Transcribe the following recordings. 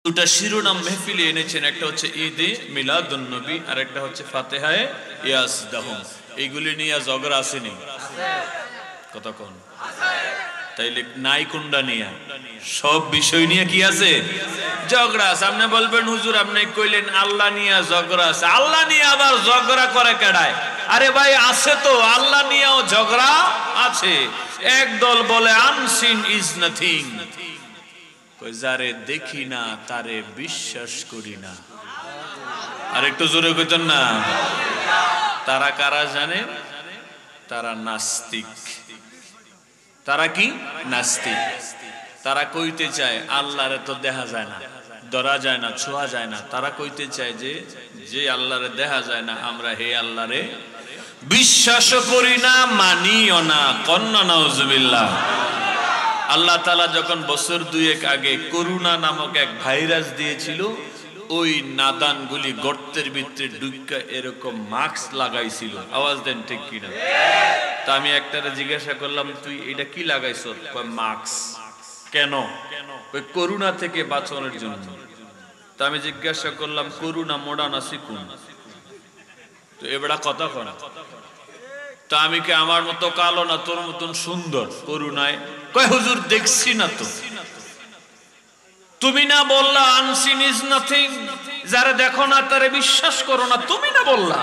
দুটা শিরোনাম মেহফিলে এনেছেন, একটা হচ্ছে ঈদে মিলাদুন নবী আর একটা হচ্ছে ফাতিহায়ে ইয়াসদাহুম। এইগুলি নিয়ে ঝগড়া আসেনি? কতক্ষণ তাইলে নাই কোনটা নিয়ে? সব বিষয় নিয়ে কি আছে? ঝগড়া আছে। আপনি বলবেন হুজুর আপনি কইলেন আল্লাহ নিয়ে ঝগড়া আছে, আল্লাহ নিয়ে আবার ঝগড়া করে কেডায়? আরে ভাই আছে তো, আল্লাহ নিয়েও ঝগড়া আছে। একদল বলে আনসিন ইজ নাথিং, যারে দেখি না তারে বিশ্বাস করি না। আর একটু জোরে কইতেন না? তারা কারা জানেন? তারা নাস্তিক। তারা কি? নাস্তিক। তারা কইতে চায় আল্লাহরে তো দেখা যায় না, ধরা যায় না, ছোঁয়া যায় না। তারা কইতে চায় যে যে আল্লাহরে দেখা যায় না আমরা হে আল্লাহরে বিশ্বাসও করি না, মানিও না। কন্না নাউজুবিল্লাহ। আল্লাহ তাআলা যখন বছর দুয়েক আগে করোনা নামক এক ভাইরাস দিয়েছিল, ওই নাদানগুলি গর্তের ভিতরে ঢুকা এরকম মাস্ক লাগাইছিল। আওয়াজ দেন ঠিক কিনা? তা আমি একটারে জিজ্ঞাসা করলাম তুই এটা কি লাগাইছ? কয় মাস্ক। কেন? ওই করোনা থেকে বাঁচানোর জন্য। তা আমি জিজ্ঞাসা করলাম করোনা মোড়া না চিকুন? তো এবারে কথা কয়। তা আমি কি আমার মতো কালো না তোর মতন সুন্দর করুণায়? কয় হুজুর দেখছি না তো। তুমি না বললা আনসিন ইজ নাথিং, যারা দেখো না তারে বিশ্বাস করো না, তুমি না বললা?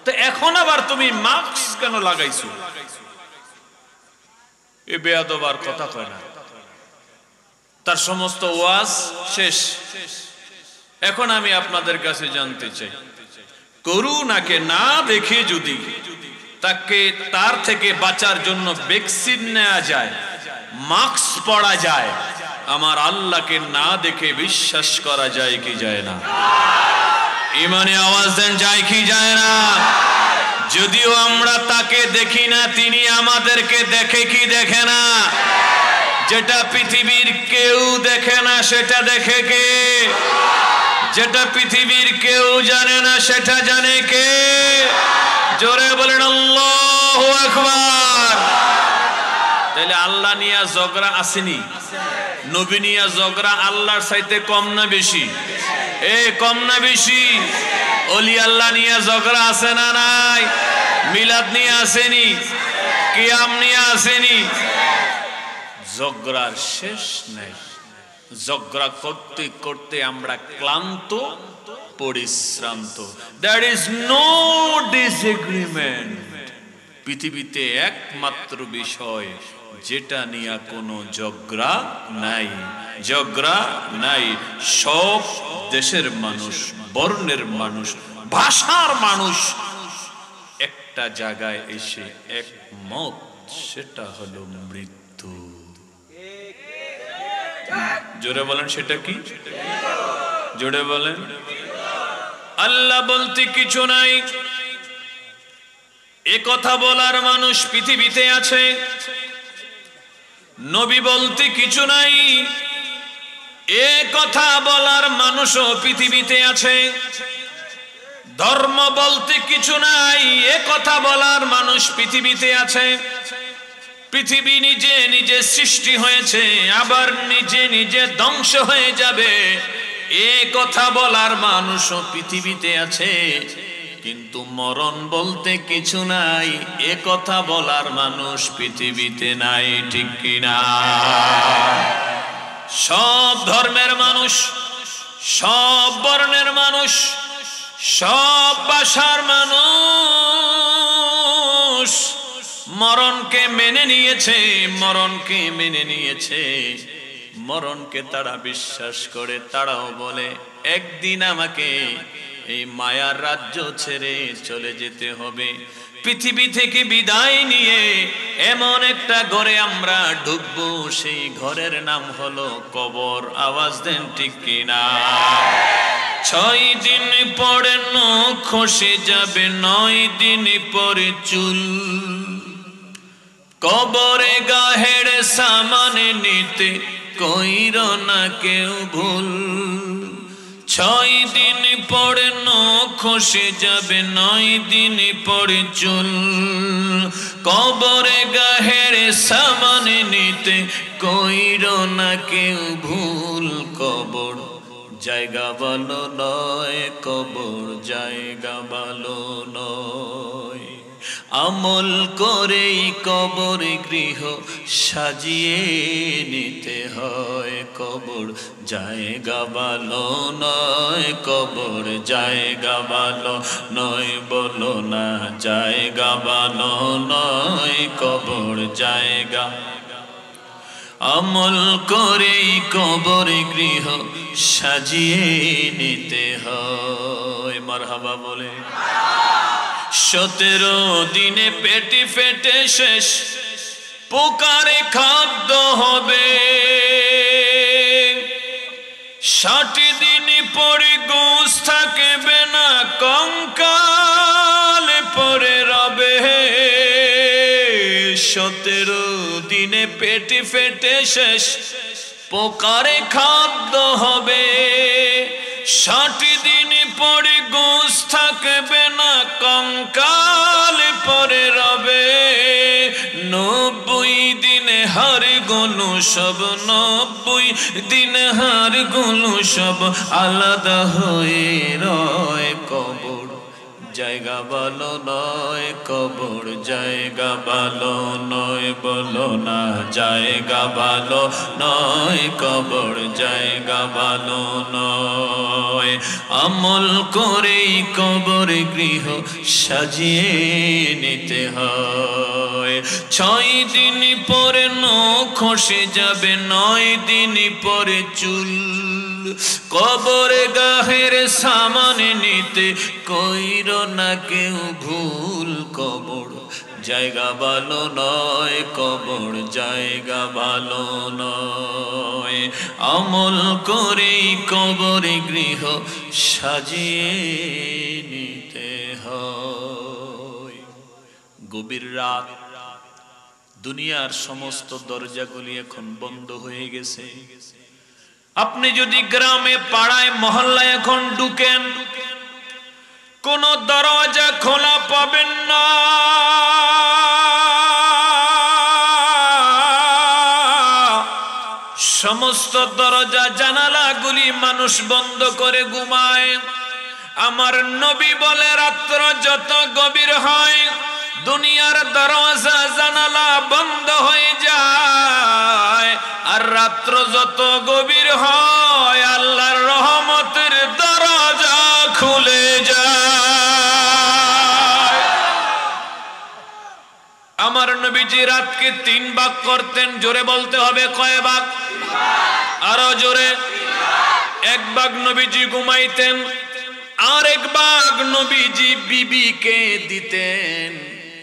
তো এখন আবার তুমি মাস্ক কেন লাগাইছো? এ বেয়াদব আর কথা কয় না। তার সমস্ত ওয়াজ শেষ। এখন আমি আপনাদের কাছে জানতে চাই, করুণাকে না দেখে যদি তাকে তার থেকে বাঁচার জন্য ভ্যাকসিন নেওয়া যায়, মাস্ক পরা যায়, আমার আল্লাহকে না দেখে বিশ্বাস করা যায় কি যায় না? ইমানে আওয়াজ দেন, যায় কি যায় না? যদিও আমরা তাকে দেখি না, তিনি আমাদেরকে দেখে কি দেখে না? যেটা পৃথিবীর কেউ দেখে না সেটা দেখে কে? যেটা পৃথিবীর কেউ জানে না সেটা জানে কে? জোরে বলেন আল্লাহু আকবার। তাহলে আল্লাহ নিয়ে ঝগড়া আসেনি? নবী নিয়ে ঝগড়া আল্লাহর চাইতে কম না বেশি? কম না বেশি? ওলি আল্লাহ নিয়ে ঝগড়া আছে না নাই? মিলাদ নিয়ে আসেনি? কিয়াম নিয়ে আসেনি? ঝগড়ার শেষ নাই। ঝগড়া করতে করতে আমরা ক্লান্ত, পরিশ্রান্ত। There is no disagreement. পৃথিবীতে একমাত্র বিষয় যেটা নিয়ে কোনো ঝগড়া নাই, ঝগড়া নাই। সব দেশের মানুষ, বর্ণের মানুষ, ভাষার মানুষ একটা জায়গায় এসে একমত, সেটা হলো মৃত্যু। জোরে বলেন সেটা কি? জোরে বলেন। আল্লাহ বলতে কিছু নাই, এ কথা বলার মানুষ পৃথিবীতে আছে। নবী বলতে কিছু নাই, এ কথা বলার মানুষও পৃথিবীতে আছে। ধর্ম বলতে কিছু নাই, এ কথা বলার মানুষ পৃথিবীতে আছে। পৃথিবী নিজে নিজে সৃষ্টি হয়েছে, আবার নিজে নিজে ধ্বংস হয়ে যাবে, এ কথা বলার মানুষও পৃথিবীতে আছে। কিন্তু মরণ বলতে কিছু নাই, এ কথা বলার মানুষ পৃথিবীতে নাই। ঠিক কিনা? সব ধর্মের মানুষ, সব বর্ণের মানুষ, সব ভাষার মানুষ মরণকে মেনে নিয়েছে, মরণকে মেনে নিয়েছে। মরণকে তারা বিশ্বাস করে। তারাও বলে একদিন আমাকে এই মায়ার রাজ্য ছেড়ে চলে যেতে হবে। পৃথিবী থেকে বিদায় নিয়ে এমন একটা ঘরে আমরা ঢুকবো, সেই ঘরের নাম হলো কবর। আওয়াজ দেন ঠিক কিনা? 6 দিন পরে নখ খসে যাবে, 9 দিন পরে চুল। কবরে গাহের সামানে নিতে কইরো না কেউ ভুল। 6 দিন পরে নখ খসে যাবে 9 দিন পরে চুল কবরে গাহের সামানে নিতে কইরো না কেউ ভুল কবর জায়গা ভালো নয় কবর জায়গা ভালো নয় আমল করেই কবর গৃহ সাজিয়ে নিতে হয় কবর জায়গা ভালো নয় কবর জায়গা ভালো নয় বলো না জায়গা ভালো নয় কবর জায়গা আমল করেই কবর গৃহ সাজিয়ে নিতে হয় মারহাবা বলে 17 দিনে পেটে ফেটে শেষ পোকারে খাদ্য হবে 60 দিন পরে গোশ থাকবে না কঙ্কাল পরে রবে 17 দিনে পেটে ফেটে শেষ পোকারে খাদ্য হবে 60 দিন পরে গোশ থাকবে না কঙ্কাল পরে রবে 90 দিনে হার গুলো সব 90 দিন হার গুলো সব আলাদা হয়ে রয় কবর জায়গা ভালো নয় কবর জায়গা ভালো নয় বলো না জায়গা ভালো নয় কবর জায়গা ভালো নয় আমল করেই কবর গৃহ সাজিয়ে নিতে হয় 6 দিন পরে নখ খসে যাবে 9 দিন পরে চুল কবরে গাহের সামানে নিতে কইরো না কেউ ভুল কবর জায়গা ভালো নয় কবর জায়গা ভালো নয় আমল করেই কবরে গৃহ সাজিয়ে নিতে হয় গভীর রাত দুনিয়ার সমস্ত দরজাগুলি এখন বন্ধ হয়ে গেছে আপনি যদি গ্রামে পাড়ায় মহল্লায় এখন ঢুকেন কোন দরজা খোলা পাবেন না সমস্ত দরজা জানালাগুলি মানুষ বন্ধ করে ঘুমায় আমার নবী বলে রাত্র যত গভীর হয় দুনিয়ার দরজা জানালা বন্ধ হয়ে যায় আর রাত্র যত গভীর হয় আল্লাহর রহমতের দরজা খুলে যায় আমার নবীজি রাতকে 3 ভাগ করতেন জোরে বলতে হবে কয় ভাগ আরো জোরে 1 ভাগ নবীজি ঘুমাইতেন আর 1 ভাগ নবীজি বিবিকে দিতেন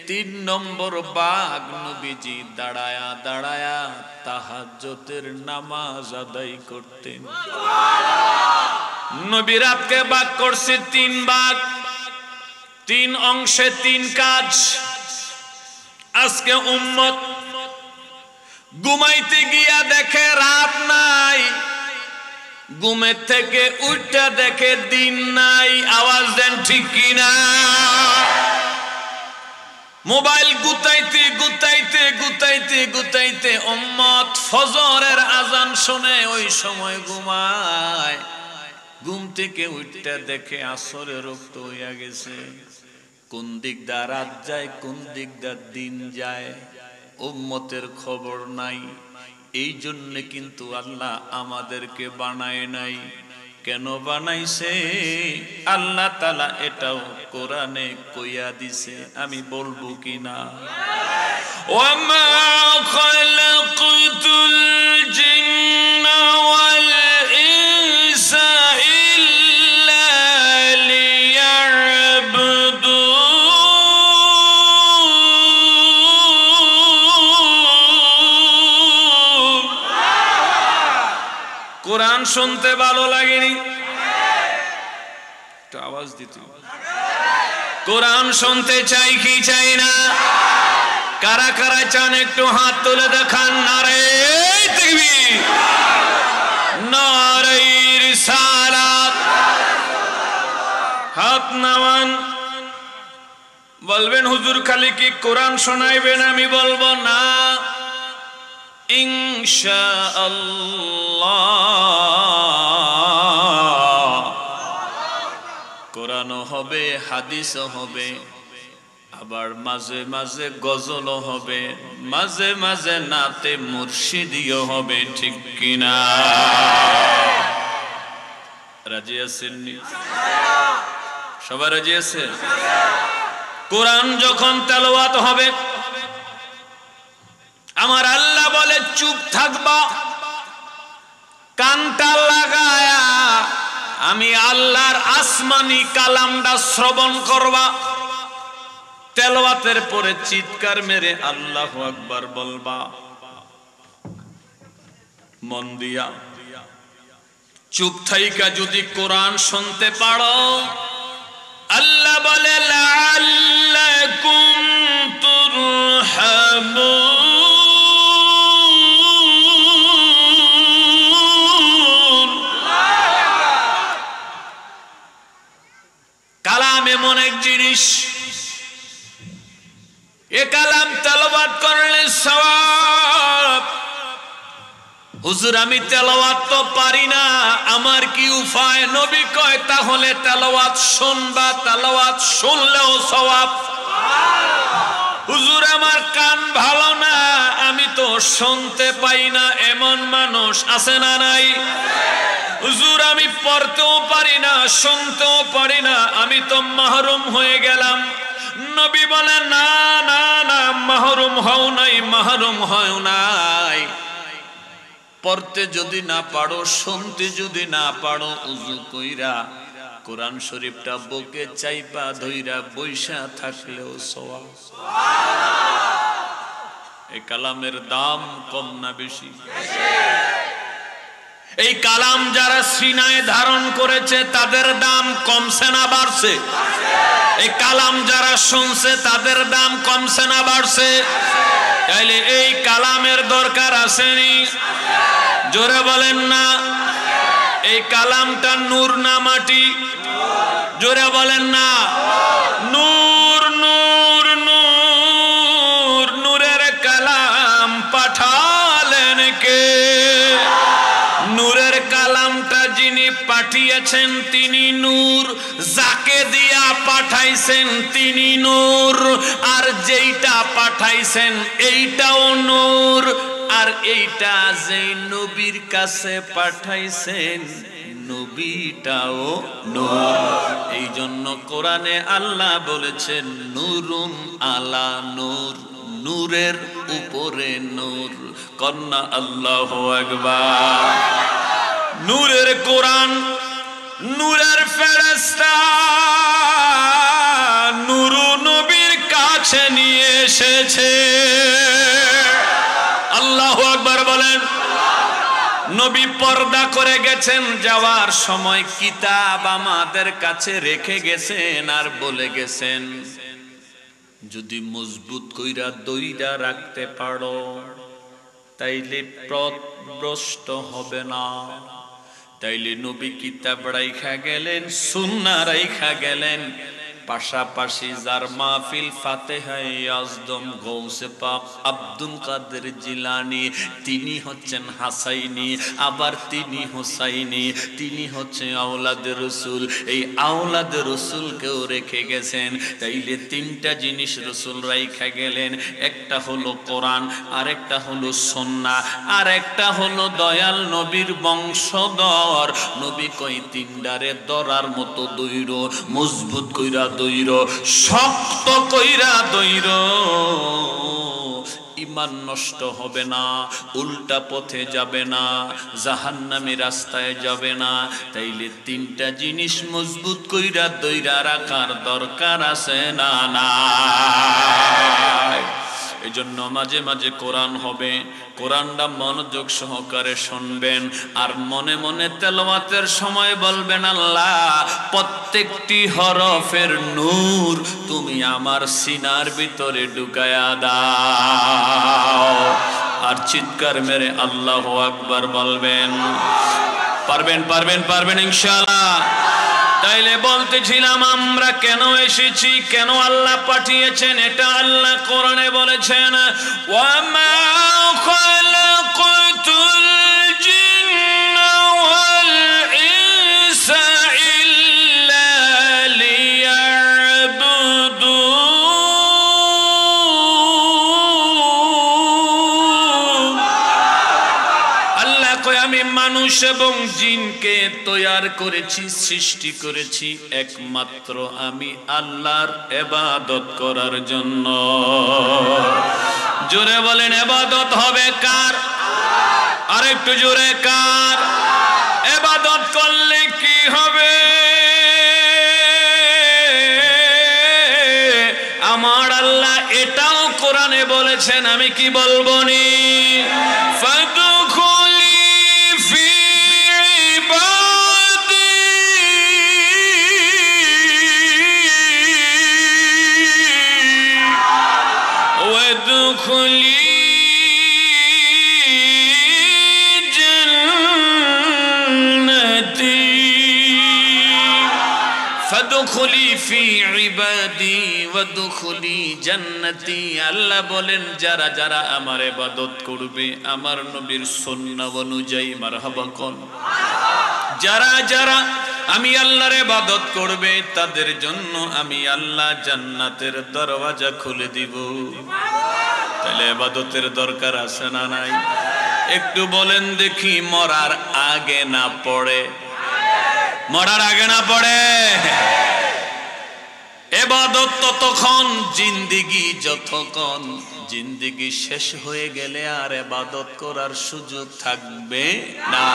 3 নম্বর ভাগ নবীজি দাঁড়ায়া দাঁড়ায়া তাহাজ্জুদের নামাজ আদায় করতেন নবী রাতকে ভাগ করছে 3 ভাগ 3 অংশে 3 কাজ আজকে উম্মত ঘুমাইতে গিয়া দেখে রাত নাই ঘুমের থেকে উঠা দেখে দিন নাই আওয়াজ দেন ঠিক কিনা মোবাইল গুতাইতে গুতাইতে গুতাইতে গুতাইতে উম্মত ফজরের আজান শুনে ওই সময় ঘুমায় ঘুম থেকে উঠা দেখে আসরের রক্ত হইয়া গেছে কোন দিক দা রাত যায় কোন দিক দা দিন যায় উম্মতের খবর নাই এই জন্য কিন্তু আল্লাহ আমাদেরকে বানায় নাই কেন বানাইছে আল্লাহ তাআলা এটাও কোরআনে কইয়া দিছে আমি বলবো কিনা ওয়ামা খালাকতুল জিন্না ওয়াল ইনসা ইল্লা লিয়াবুদুন কোরআন শুনতে ভালো লাগেনি একটু আওয়াজ দিতে কোরআন শুনতে চাই কি চাই না কারা কারা চান একটু হাত তুলে দেখান নারে তাকবীর নারে রিসালাত হাত নামান। বলবেন হুজুর খালি কি কোরআন শোনাইবেন? আমি বলবো না, ইনশাআল্লাহ কোরআনও হবে, হাদিসও হবে, আবার মাঝে মাঝে গজলও হবে, মাঝে মাঝে নাতে মুর্শিদিও হবে। ঠিক কিনা? রাজি আছেন? সবাই রাজি আছে? কোরআন যখন তেলাওয়াত হবে, আমার আল্লাহ বলে চুপ থাকবা, কানটা লাগায়া আমি আল্লাহর আসমানি কালামটা শ্রবণ করবা। তেলাওয়াতের পরে চিৎকার মেরে আল্লাহু আকবার বলবা। মন দিয়া চুপ থাইকা যদি কোরআন শুনতে পারো, আল্লাহ বলে লাআল্লাকুম তুরহামুন। কালাম এমন এক জিনিস, এ কালাম তেলাওয়াত করলে সওয়াব। হুজুর আমি তেলাওয়াত তো পারি না, আমার কি উপায়? নবী কয় তাহলে তেলাওয়াত শুনবা, তেলাওয়াত শুনলেও সওয়াব। হুজুর আমার কান ভালো না, আমি তো শুনতে পাই না, এমন মানুষ আছে না নাই? হুজুর আমি পড়তেও পারি না, শুনতেও পারি না, আমি তো মাহরুম হয়ে গেলাম। নবী বলে না না না, মাহরুম হও নাই, মাহরুম হও নাই। পড়তে যদি না পারো, শুনতে যদি না পারো, উযু কইরা কোরআন শরীফটা বুকে চাইপা ধইরা বইসা থাকলেও সওয়াব। এই কালামের দাম কম না বেশি? এই কালাম যারা সিনায় ধারণ করেছে তাদের দাম কমছে না বাড়ছে? এই কালাম যারা শুনছে তাদের দাম কমছে না বাড়ছে? তাইলে এই কালামের দরকার আসেনি? জোরে বলেন না। এই কালামটা নূর না মাটি? জোরে বলেন না। নূর নূর নূর, নূরের কালাম পাঠালেন কে? নূরের কালামটা যিনি পাঠিয়েছেন তিনি নূর, যাকে দিয়া পাঠাইছেন তিনি নূর, আর যেইটা পাঠাইছেন এইটাও নূর, আর এইটা যেই নবীর কাছে পাঠাইছেন নবীটাও নূর। এই জন্য কোরআনে আল্লাহ বলেছেন নূরুন আলা নূর, নূরের উপরে নূর। কন্যা আল্লাহু আকবার। নূরের কোরআন, নূরের ফেরেশতা নূর নবীর কাছে নিয়ে এসেছে। আল্লাহু আকবার বলেন। নবী পর্দা করে গেছেন, যাওয়ার সময় কিতাব আমাদের কাছে রেখে গেছেন আর বলে গেছেন যদি মজবুত কইরা দইরা রাখতে পারো তাইলে পথভ্রষ্ট হবে না। তাইলে নবী কিতাব রাইখা গেলেন, সুন্নাহ রাইখা গেলেন, পাশাপাশি যার মাহফিল ফাতেহায়ে আজম গৌসে পাক আব্দুল কাদের জিলানী, তিনি হচ্ছেন হাসাইনি, আবার তিনি হুসাইনি, তিনি হচ্ছে আওলাদে রসুল। এই আওলাদে রসুলকেও রেখে গেছেন। তাইলে তিনটা জিনিস রসুল রাইখা গেলেন, একটা হলো কোরআন, আর একটা হলো সুন্নাহ, আর একটা হলো দয়াল নবীর বংশধর। নবী কই তিনটারে দরার মতো দইর, মজবুত কইরা দইর, শক্ত কইরা দইর, ঈমান নষ্ট হবে না, উল্টা পথে যাবে না, জাহান্নামী রাস্তায় যাবে না। তাইলে তিনটা জিনিস মজবুত কইরা দইরা রাখার দরকার আছে না? না। এজন্য মাঝে মাঝে কোরআন হবে, কোরআনটা মনোযোগ সহকারে শুনবেন, আর মনে মনে তেলাওয়াতের সময় বলবেন আল্লাহ প্রত্যেকটি হরফের নূর তুমি আমার সিনার ভিতরে ঢুকায়া দাও। আর চিৎকার মেরে আল্লাহু আকবার বলবেন। পারবেন পারবেন পারবেন ইনশাআল্লাহ। তাইলে বলতেছিলাম আমরা কেন এসেছি, কেন আল্লাহ পাঠিয়েছেন, এটা আল্লাহ কোরআনে বলেছেন, ওয়ামা খালাকাতুল জিন্না ওয়াল ইনসা ইল্লা লিয়াবুদুন। আল্লাহ কয় আমি মানুষ এবং জিনকে তৈয়ার করেছি, সৃষ্টি করেছি একমাত্র আমি আল্লাহর ইবাদত করার জন্য। জোরে বলেন ইবাদত হবে কার? আরেকটু জোরে, কার? ইবাদত করলে কি হবে? আমার আল্লাহ এটাও কোরআনে বলেছেন, আমি কি বলবো নি, ফাদখুলি ফি ইবাদি ওয়াদখুলি জান্নাতি। আল্লাহ বলেন যারা যারা আমার ইবাদত করবে আমার নবীর সুন্নাহ অনুযায়ী, মারহাবা কোন, যারা যারা আমি আল্লাহর ইবাদত করবে তাদের জন্য আমি আল্লাহ জান্নাতের দরওয়াজা খুলে দিব। তাহলে ইবাদতের দরকার আছে না নাই? একটু বলেন দেখি, মরার আগে না পড়ে, মরার আগে না পড়ে ইবাদত ততক্ষণ, জিন্দেগি যতক্ষণ, জিন্দেগি শেষ হয়ে গেলে আর ইবাদত করার সুযোগ থাকবে না।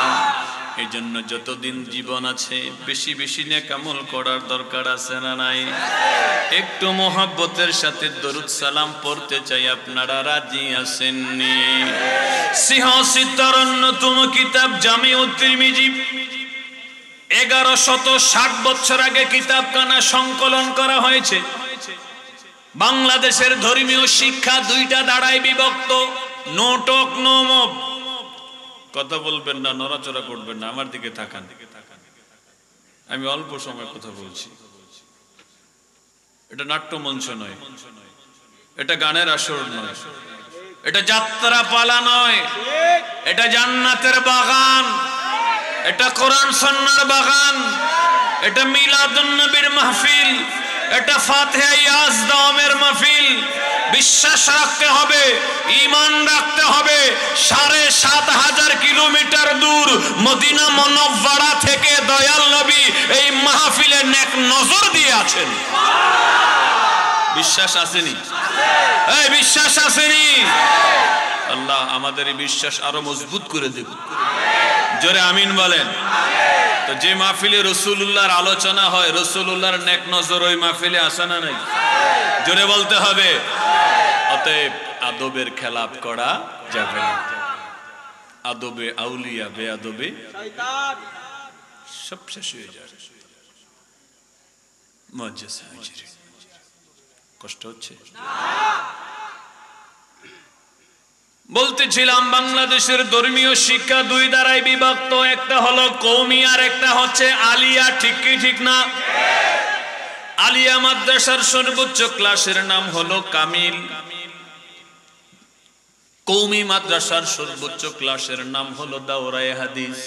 এই জন্য যতদিন জীবন আছে বেশি বেশি নেক আমল করার দরকার আছে না নাই? একটু মোহাব্বতের সাথে দরুদ সালাম পড়তে চাই, আপনারা রাজি আছেননি? সিহসিতার অন্যতম কিতাব জামিউত তিরমিজি 1160 বছর আগে কিতাবখানা সংকলন করা হয়েছে। বাংলাদেশের ধর্মীয় শিক্ষা দুইটা দাঁড়ায় বিভক্ত, নো টক নো মুভ। কথা বলবেন না, নড়াচড়া করবেন না, আমার দিকে তাকান, আমি অল্প সময় কথা বলছি। এটা নাট্যমঞ্চ নয়, এটা গানের আসর নয়, এটা যাত্রা পালা নয়, এটা জান্নাতের বাগান, এটা কোরআন সুন্নাহর বাগান, এটা মিলাদুন নবীর মাহফিল, এটা ফাতিহা ইয়াজদামের মাহফিল। বিশ্বাস রাখতে হবে, ঈমান রাখতে হবে। ৭,৫০০ কিলোমিটার দূর মদিনা মুনাওয়ারা থেকে দয়াল নবী এই মাহফিলে নেক নজর দিয়ে আছেন। বিশ্বাস আসেনি? এই বিশ্বাস আসেনি? আল্লাহ আমাদের এই বিশ্বাস আরো মজবুত করে দেবে। জোরে আমিন বলেন। তো যে মাহফিলে রাসূলুল্লাহর আলোচনা হয়, রাসূলুল্লাহর নেক নজর ওই মাহফিলে আসে না নাই? জোরে বলতে হবে। অতএব আদবের খেলাপ করা যাবে না। আদবে আউলিয়া বেআদবে শয়তান, সব শেষ হয়ে যায়। মুআজ্জাজ হাজির, কষ্ট হচ্ছে না? বলতেছিলাম বাংলাদেশের ধর্মীয় শিক্ষা দুই দ্বারাই বিভক্ত, একটা হলো কওমি আর একটা হচ্ছে আলিয়া। ঠিক কি ঠিক না? আলিয়া মাদ্রাসার সর্বোচ্চ ক্লাসের নাম হলো কামিল, কওমি মাদ্রাসার সর্বোচ্চ ক্লাসের নাম হলো দাওরায়ে হাদিস।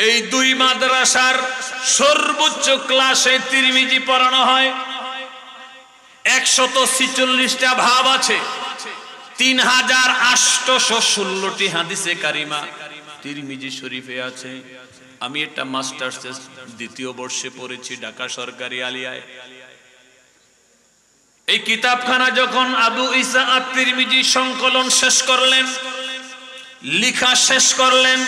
এই দুই মাদ্রাসার সর্বোচ্চ ক্লাসে তিরমিজি পড়ানো হয়। 146টা ভাব আছে, 3816টি হাদিসে কারিমা তিরমিজি শরীফে আছে। আমি এটা মাস্টার্সের 2য় বর্ষে পড়েছি ঢাকা সরকারি আলিয়ায়। এই কিতাবখানা যখন আবু ঈসা আত-তিরমিজি সংকলন শেষ করলেন, লেখা শেষ করলেন,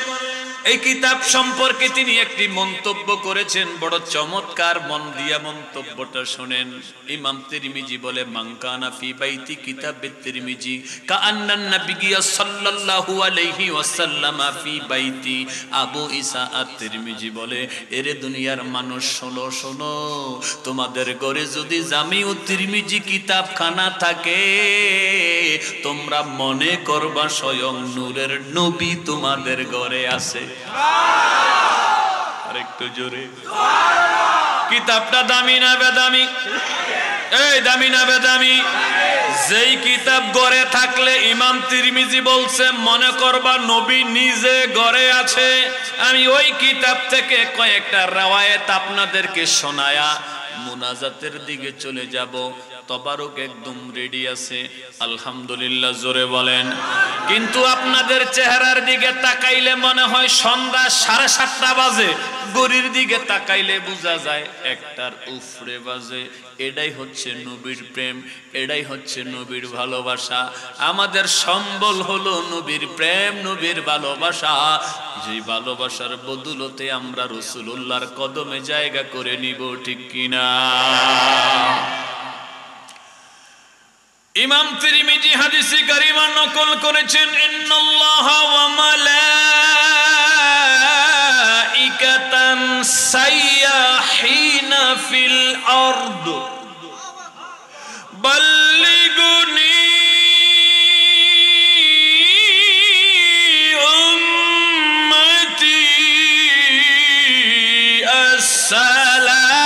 এই কিতাব সম্পর্কে তিনি একটি মন্তব্য করেছেন, বড় চমৎকার। মন দিয়া মন্তব্যটা শুনেন। ইমাম তিরমিজি বলে, মান কানা ফি বাইতি কিতাবিত তিরমিজি কাআন্নান নাবিয়্যা সাল্লাল্লাহু আলাইহি ওয়াসাল্লাম ফি বাইতি। আবু ঈসা আত-তিরমিজি বলে, এরে দুনিয়ার মানুষ শোনো শোনো, তোমাদের ঘরে যদি জামিউত তিরমিজি কিতাবখানা থাকে, তোমরা মনে করবা স্বয়ং নূরের নবী তোমাদের ঘরে আছে। আরেকটু জোরে। কিতাবটা দামি না বেদামি? এই দামি না বেদামি? যেই কিতাব গড়ে থাকলে ইমাম তিরমিজি বলছে মনে করবা নবী নিজে গড়ে আছে। আমি ওই কিতাব থেকে কয়েকটা রাওয়ায়াত আপনাদেরকে শোনায়া মুনাজাতের দিকে চলে যাব। তবারক একদম রেডি আছে, আলহামদুলিল্লাহ জোরে বলেন। কিন্তু আপনাদের চেহারার দিকে তাকাইলে মনে হয় সন্ধ্যা 7:30 বাজে, গড়ির দিকে তাকাইলে বোঝা যায় 1টার উপরে বাজে। এটাই হচ্ছে নবীর প্রেম, এটাই হচ্ছে নবীর ভালোবাসা। আমাদের সম্বল হলো নবীর প্রেম, নবীর ভালোবাসা। যেই ভালোবাসার বদৌলতে আমরা রাসূলুল্লাহর কদমে জায়গা করে নিব, ঠিক কিনা? ইমাম তিরমিজি হাদিসে কারিমা নকল করেছেন, ইন্নাল্লাহা ওয়া মালাইকাতান সাইয়াহিনা ফিল আরদ বাল্লিগুনি উম্মতি আসসালাম।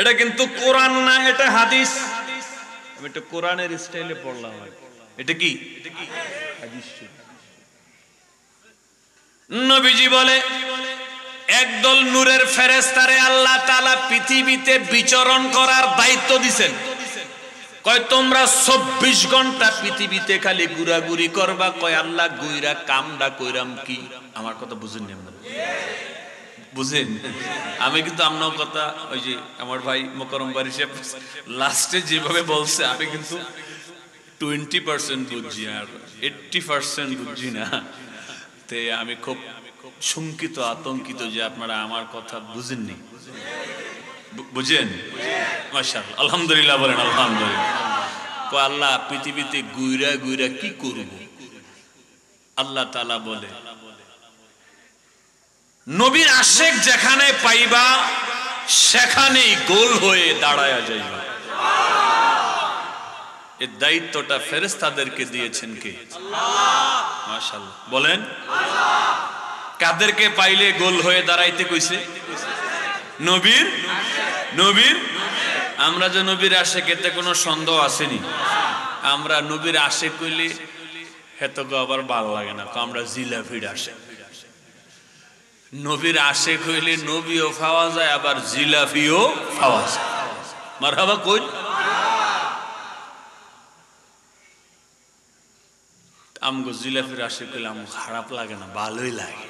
এটা কিন্তু কোরআন না, এটা হাদিস। আমি এটা কোরআনের স্টাইলে পড়লাম। এটা কি হাদিস? নবীজি বলে একদল নূরের ফেরেশতারে আল্লাহ তাআলা পৃথিবীতে বিচরণ করার দায়িত্ব দিবেন। কয় তোমরা 24 ঘন্টা পৃথিবীতে খালি ঘোরাঘুরি করবা। কয় আল্লাহ গুইরা কামডা কইরাম কি? আমার কথা বুঝেননি আপনারা? বুঝেন? আমি কিন্তু আপনার কথা ওই যে আমার ভাই মোকাররম বাড়ি সাহেব লাস্টে যেভাবে বলছে আমি কিন্তু 20% বুঝছি আর 80% বুঝছি না। তে আমি খুব শঙ্কিত, আতঙ্কিত যে আপনারা আমার কথা বুঝেননি। বুঝেন? মাশাআল্লাহ, আলহামদুলিল্লাহ বলেন আলহামদুলিল্লাহ। কয় আল্লাহ পৃথিবীতে গুইরা গুইরা কি করব? আল্লাহ তাআলা বলে নবীর আশেক যেখানে পাইবা সেখানেই গোল হয়ে দাঁড়ায়া যাইবা। এই দায়িত্বটা ফেরেশতাদেরকে দিয়েছেন কে? আল্লাহ। মাশাআল্লাহ বলেন। কাদেরকে পাইলে গোল হয়ে দাঁড়াইতে কইছে? নবীর। নবীর আমরা যে নবীর আশেক, এতে কোনো সন্দেহ আসেনি। আমরা নবীর আশেক কইলে হেতকে আবার ভালো লাগে না, আমরা জিলাফির আশেক। নবীর আশেক হইলে নবীও পাওয়া যায়, আবার জিলাফিও পাওয়া যায়। মারহাবা কই? আমগো জিলাফির আশেক হইলে আমার খারাপ লাগে না, ভালোই লাগে।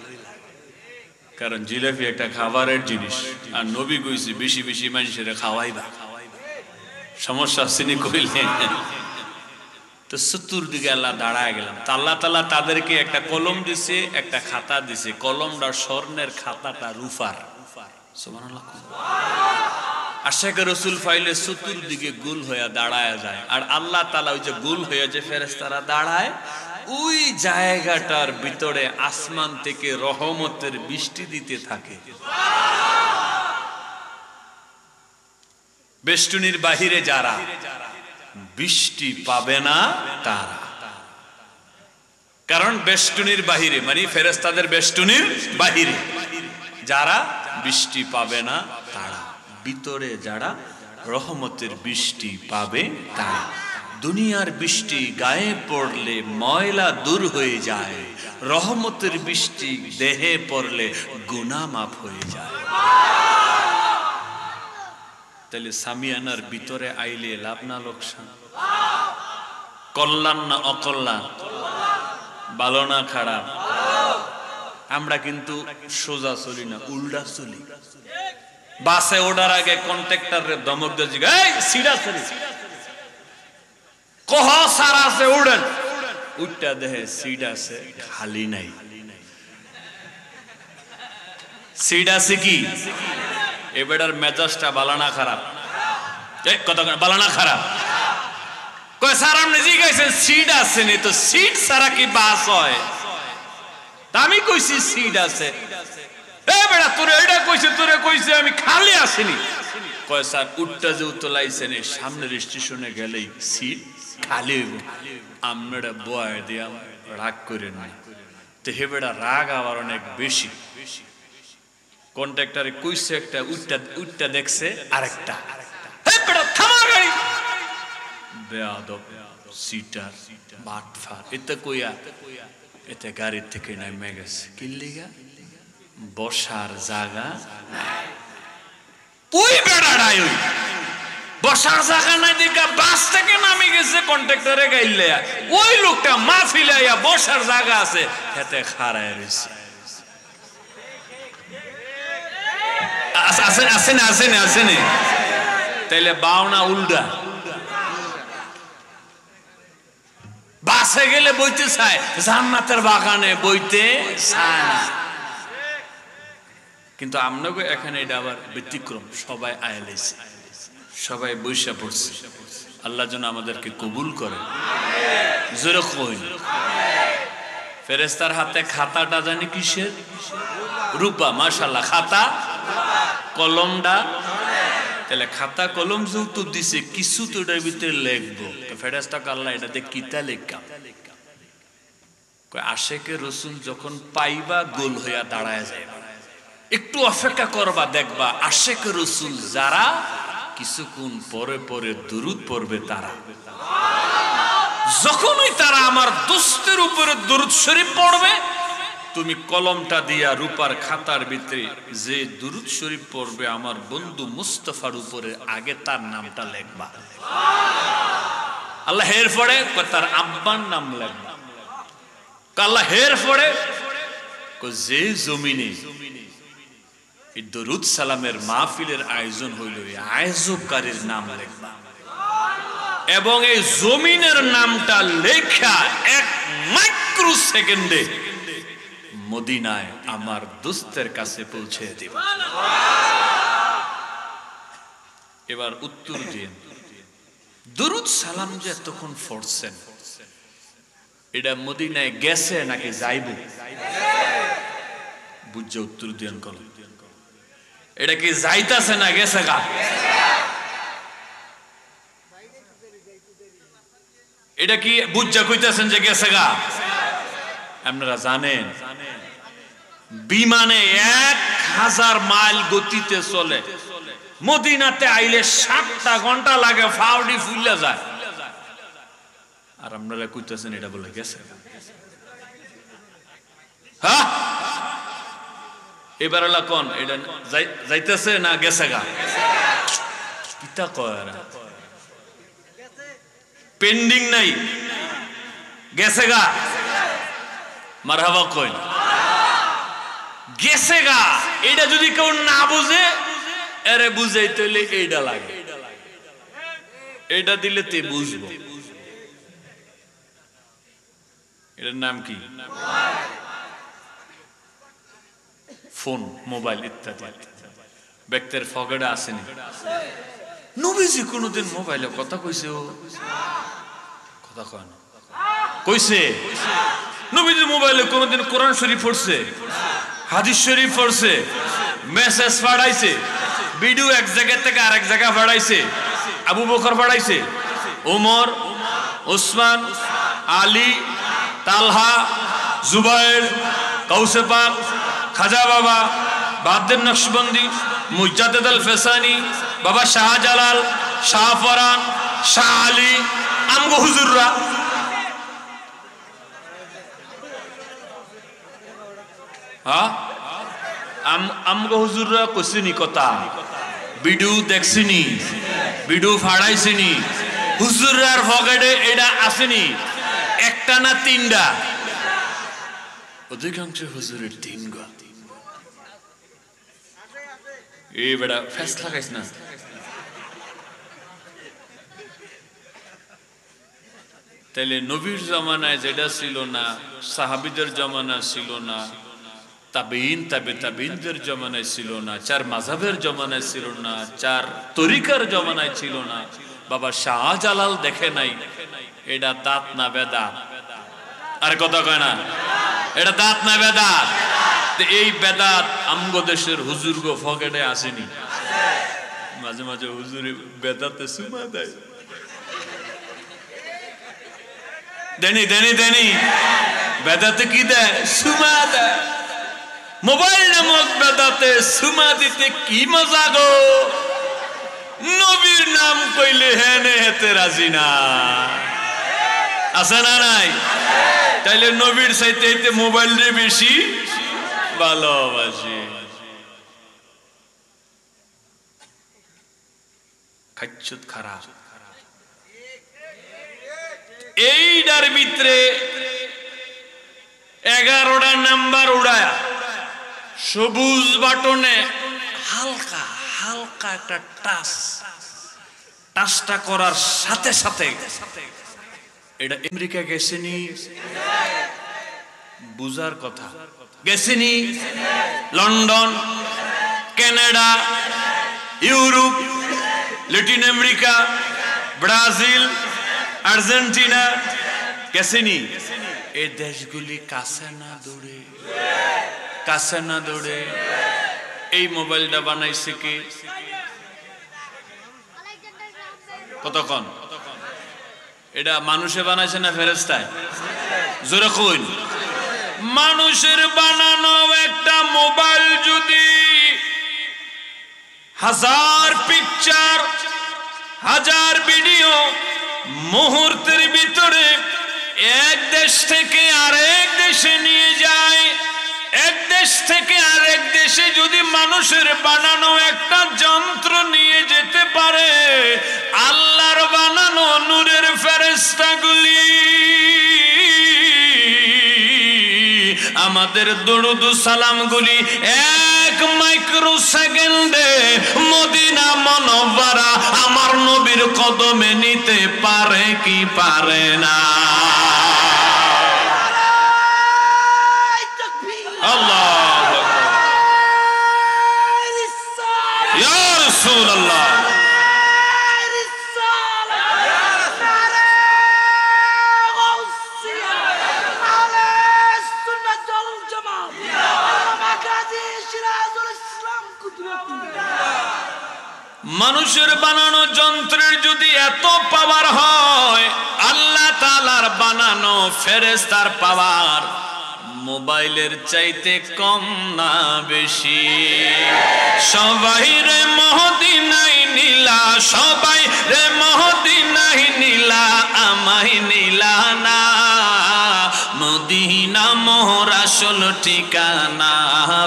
কারণ জিলাফি একটা খাবারের জিনিস, আর নবী কইছে বেশি বেশি মানুষের খাওয়াইবা। সমস্যা আসেনি কইলে? তো চতুর্দিকে আল্লাহ দাঁড়ায় গেলাম। আল্লাহ তাআলা তাদেরকে একটা কলম দিছে, একটা খাতা দিছে। কলমটা স্বর্ণের, খাতাটা রূপার। সুবহানাল্লাহ। আশেক রাসূল ফাইলে চতুর্দিকে গোল হয়ে দাঁড়ায় যায়। আর আল্লাহ তাআলা ওই যে গোল হয়ে যে ফেরেশতারা দাঁড়ায়, ওই জায়গাটার ভিতরে আসমান থেকে রহমতের বৃষ্টি দিতে থাকে। বেষ্টনীর বাহিরে যারা বৃষ্টি পাবে না তারা, কারণ বেষ্টনীর বাহিরে মানে ফেরেশতাদের বেষ্টনীর বাহিরে যারা বৃষ্টি পাবে না তারা, ভিতরে যারা রহমতের বৃষ্টি পাবে তারা। দুনিয়ার বৃষ্টি গায়ে পড়লে ময়লা দূর হয়ে যায়, রহমতের বৃষ্টি দেহে পড়লে গুনাহ মাফ হয়ে যায়। তাহলে সামিয়ানার ভিতরে আইলে লাভ না লোকসান? কল্যাণ না অকল্যাণ? ভালো না খারাপ? আমরা কিন্তু সোজা চলি না, উল্টা চলি। বাসে ওঠার আগে কন্ট্রাক্টরের ধমক দিয়ে জিজ্ঞাসা, এই সিট আছে রে? কহ সার আছে, উড়েন। উঠটা দেখে সিট আছে, খালি নাই। সিট আছে কি? এবারের মেজাজটা বালানা খারাপ। এই কথা বালানা খারাপ। কয় স্যার আপনি জিজ্ঞাসেন সিট আছে নি, তো সিট ছাড়া কি বাস হয়? আমি কইছি সিট আছে। এ বেটা তোরে এটা কইছে, তোরে কইছে আমি খালি আসিনি। কয় স্যার উঠটা যে উতলাইছেন, সামনের স্টেশনে গেলেই সিট খালি হইব আমরা বয় দিয়া রাগ করে না তো হেবেটা রাগ আবার অনেক বেশি কন্ট্রাক্টরে কইছে একটা উটটা দেখছে আরেকটা হেবেটা থামা গাড়ি বেয়াদব সিটার বাটফার এটা কইয়া এতে গাড়ি থেকে নেমে গেছে কি লিগা বসার জায়গা ওই বেড়াড়াই ওই বসার জায়গা নাই দেখা বাস থেকে নামে গেছে কন্ট্রাক্টরে গাইলে ওই লোকটা মাহফিলাইয়া বসার জায়গা আছে এতে খাড়ায় রয়েছে আসেনি তাইলে বাউনা উল্টা বাসে গেলে বইতে চায় জান্নাতের বাগানে বইতে চায় না কিন্তু আপনাকে এখানে এটা আবার ব্যতিক্রম সবাই আয়ালাইছে সবাই বৈশা পড়ছে আল্লাহ যেন আমাদেরকে কবুল করে জোরে কই ফেরেশতার হাতে খাতাটা জানি কিসের রূপা মাশাআল্লাহ খাতা কলমটা তাহলে খাতা কলম যেহেতু দিছে কিছু তো এটার ভিতরে লিখবো ফেরেশতাকে আল্লাহ এটাতে কিতা লেখা আশেকে রসুল যখন পাইবা গোল হইয়া দাঁড়ায় যায় একটু অপেক্ষা করবা দেখবা আশেকে রসুল যারা কিছুক্ষণ পরে পরে দুরূদ পড়বে তারা যখনই তারা আমার দোস্তের উপরে দুরূদ শরীফ পড়বে তুমি কলমটা দিয়া রূপার খাতার ভিতরে যে দুরূদ শরীফ পড়বে আমার বন্ধু মুস্তাফার উপরে আগে তার নামটা লিখবা আল্লাহ এর পরে তার আব্বার নাম লিখবা আল্লাহ এর পরে যে জমিনে এই দরুদ সালামের মাহফিলের আয়োজন হইল এই আয়োজককারীর নাম লিখবা এবং এই জমিনের নামটা লেখা এক মাইক্রো সেকেন্ডে মদিনায় আমার দোস্তের কাছে পৌঁছে দিব এবার উত্তর দিন দরুদ সালাম যে তখন পড়ছেন এটা মদিনায় গেছে নাকি যাইব বুঝে উত্তর দিন কল এটা কি যাইতাছে না গেছে গা এটা কি বুঝা কইতাছেন যে গেছে গা আপনারা জানেন বিমানে 1000 মাইল গতিতে চলে মদিনাতে আইলে 7টা ঘন্টা লাগে ফাউডি ফুইলা যায় আর আপনারা কইতাছেন এটা বলে গেছে হ্যাঁ এবার হলো কোন এটা যাইতেছে না গেছে গা কিতা কয় পেন্ডিং নাই গেছে গা মারহাবা কই গেছে গা এটা যদি কেউ না বুঝে এরে বুঝাইতে হলে এইটা লাগে এটা দিলে তে বুঝবো এটার নাম কি ফোন মোবাইল ইত্যাদি ব্যক্তির পকেটে আসেনি নবীজি কোনদিন মোবাইলে কথা কইছে ও কথা কয় না কইছে নবীজি মোবাইলে কোনদিন কোরআন শরীফ পড়ছে হাদিস শরীফ পড়ছে মেসেজ পাঠাইছে ভিডিও এক জায়গা থেকে আরেক জায়গা পাঠাইছে আবু বকর পাঠাইছে ওমর ওসমান আলী তালহা জুবাইর কাউসে পাক খাজা বাবা বাদ্দেন নকশবন্দি মুজাদ্দেদ আল ফেসানি বাবা শাহজালাল শাহ ফরান শাহ আলী আমগো হুজুররা হ্যাঁ আমগো হুজুররা কইছিনি কথা ভিডিও দেখছিনি ভিডিও ফাড়াইছিনি হুজুররার পকেটে এটা আসেনি একটা না তিনটা অধিকাংশ হুজুরের 3 গা এই বেটা ফেসলা খাইছ না তাইলে নবীর জামানায় যেটা ছিল না সাহাবীদের জামানা ছিল না তাবেঈনদের জামানায় ছিল না 4 মাযহাবের জামানায় ছিল না 4 তরিকার জামানায় ছিল না বাবা শাহজালাল দেখে নাই এটা দাঁত না বেদাত আর কথা কয় না এটা দাঁত না বেদাত এই বেদাত আমগো দেশের হুজুরগো পকেটে আসেনি মাঝে মাঝে হুজুরে বেদাতে সুমা দেয় দেনি দেনি দেনি বেদাতে কি দেয় সুমা দেয় মোবাইল নামক বেদাতে সুমা দিতে কি মজা গো নবীর নাম কইলে হেনে হেতে রাজি না আছে না নাই তাইলে নবীর চাইতে হইতে মোবাইল রে বেশি ভালোবাসি খাচ্ছুত খারাপ এইটার ভিতরে 11টা নাম্বার উড়ায়া সবুজ বাটনে হালকা হালকা একটা টাচটা করার সাথে সাথে এটা আমেরিকা গেছেনি বুঝার কথা গেছেনি London Canada Europe Latin America Brazil Argentina গেছেনি এই দেশগুলি কাছে না দৌড়ে এই মোবাইলটা বানাইছে কি কতক্ষণ এটা মানুষে বানাইছে না ফেরেশতায় জোরে কইন মানুষের বানানো একটা মোবাইল যদি 1000 পিকচার 1000 ভিডিও মুহূর্তের ভিতরে এক দেশ থেকে আরেক দেশে নিয়ে যায় এক দেশ থেকে আরেক দেশে যদি মানুষের বানানো একটা যন্ত্র নিয়ে যেতে পারে আল্লাহর বানানো নূরের ফেরেশতাগুলি আমাদের দরুদ ও সালামগুলি 1 মাইক্রোসেকেন্ডে মদিনা মুনাওয়ারা আমার নবীর কদমে নিতে পারে কি পারে না আল্লাহু আকবার ইয়া রাসূলুল্লাহ মানুষের বানানো যন্ত্রের যদি এত পাওয়ার হয় আল্লাহ তাআলার বানানো ফেরেশতার পাওয়ার মোবাইলের চাইতে কম না বেশি সবাই রে মদিনায় নীলা সবাই রে মদিনায় নীলা আমায় নীলা না মদিনা মোর আসল ঠিকানা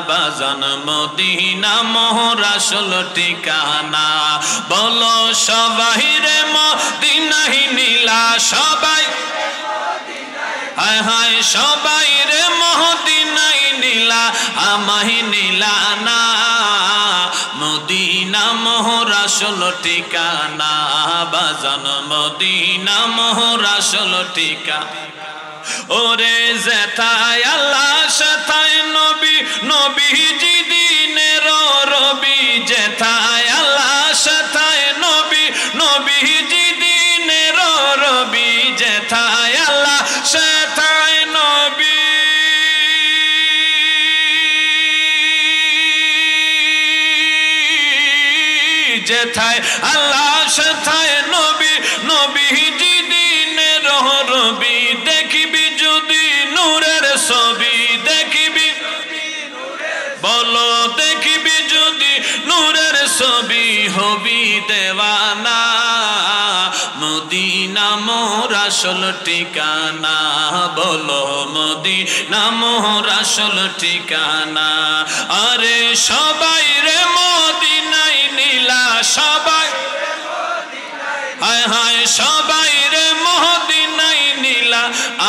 বাজান মদিনা মোর আসল ঠিকানা বলো সবাই রে মদিনায় নীলা সবাই হায় হায় সবাই রে মদিনায় নীলা আমায় নীলা না মদিনা মোর আসল ঠিকানা বাজান মদিনা মোর আসল ঠিকানা ওরে যেথায় আল্লাহ সেথায় নবী নবীজি দিনের রবি যেথায় আল্লাহ সেথায় নবী নবীজি দিনের রবি যেথায় আল্লাহ সেথায় নবী যেথায় আল্লাহ সেথায় নবী নবীজি দিনের রবি দেখিবি যদি নূরের ছবি দেখিবি বলো দেখিবি যদি নূরের ছবি হবি দেওয়ানা মদিনা মোর আসল ঠিকানা বলো মদিনা মোর আসল ঠিকানা আরে সবাই রে মদিনায় নীলা সবাই হায় হায় সবাই রে মদিনায় নীলা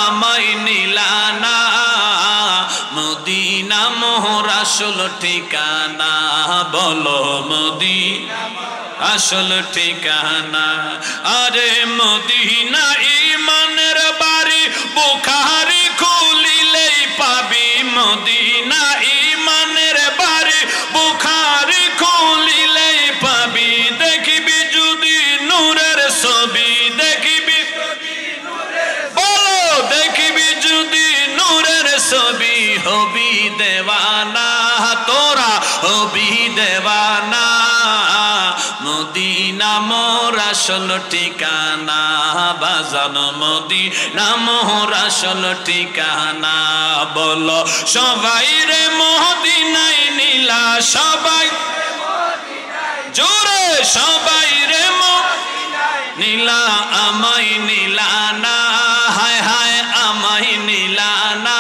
আমায় নীলা না মদিনা মোর আসল ঠিকানা বলো মদিনা আসল ঠিকানা আরে মদিনা ইমানের বাড়ি বুখারী খুলিলেই পাবি মদিনা ইমানের বাড়ি বুখারী খুলিলেই পাবি দেখিবি যদি নূরের ছবি দেখিবি বলো দেখিবি যদি নূরের ছবি হবি দেওয়ানা তোরা হবি দেওয়ানা মদিনা মোর আসল ঠিকানা, বাজান মদিনা মোর আসল ঠিকানা। বলো সবাই রে মদিনায় নীলা, সবাই জোরে সবাই রে নীলা, আমায় নীলা না, হায় হায় আমায় নীলা না।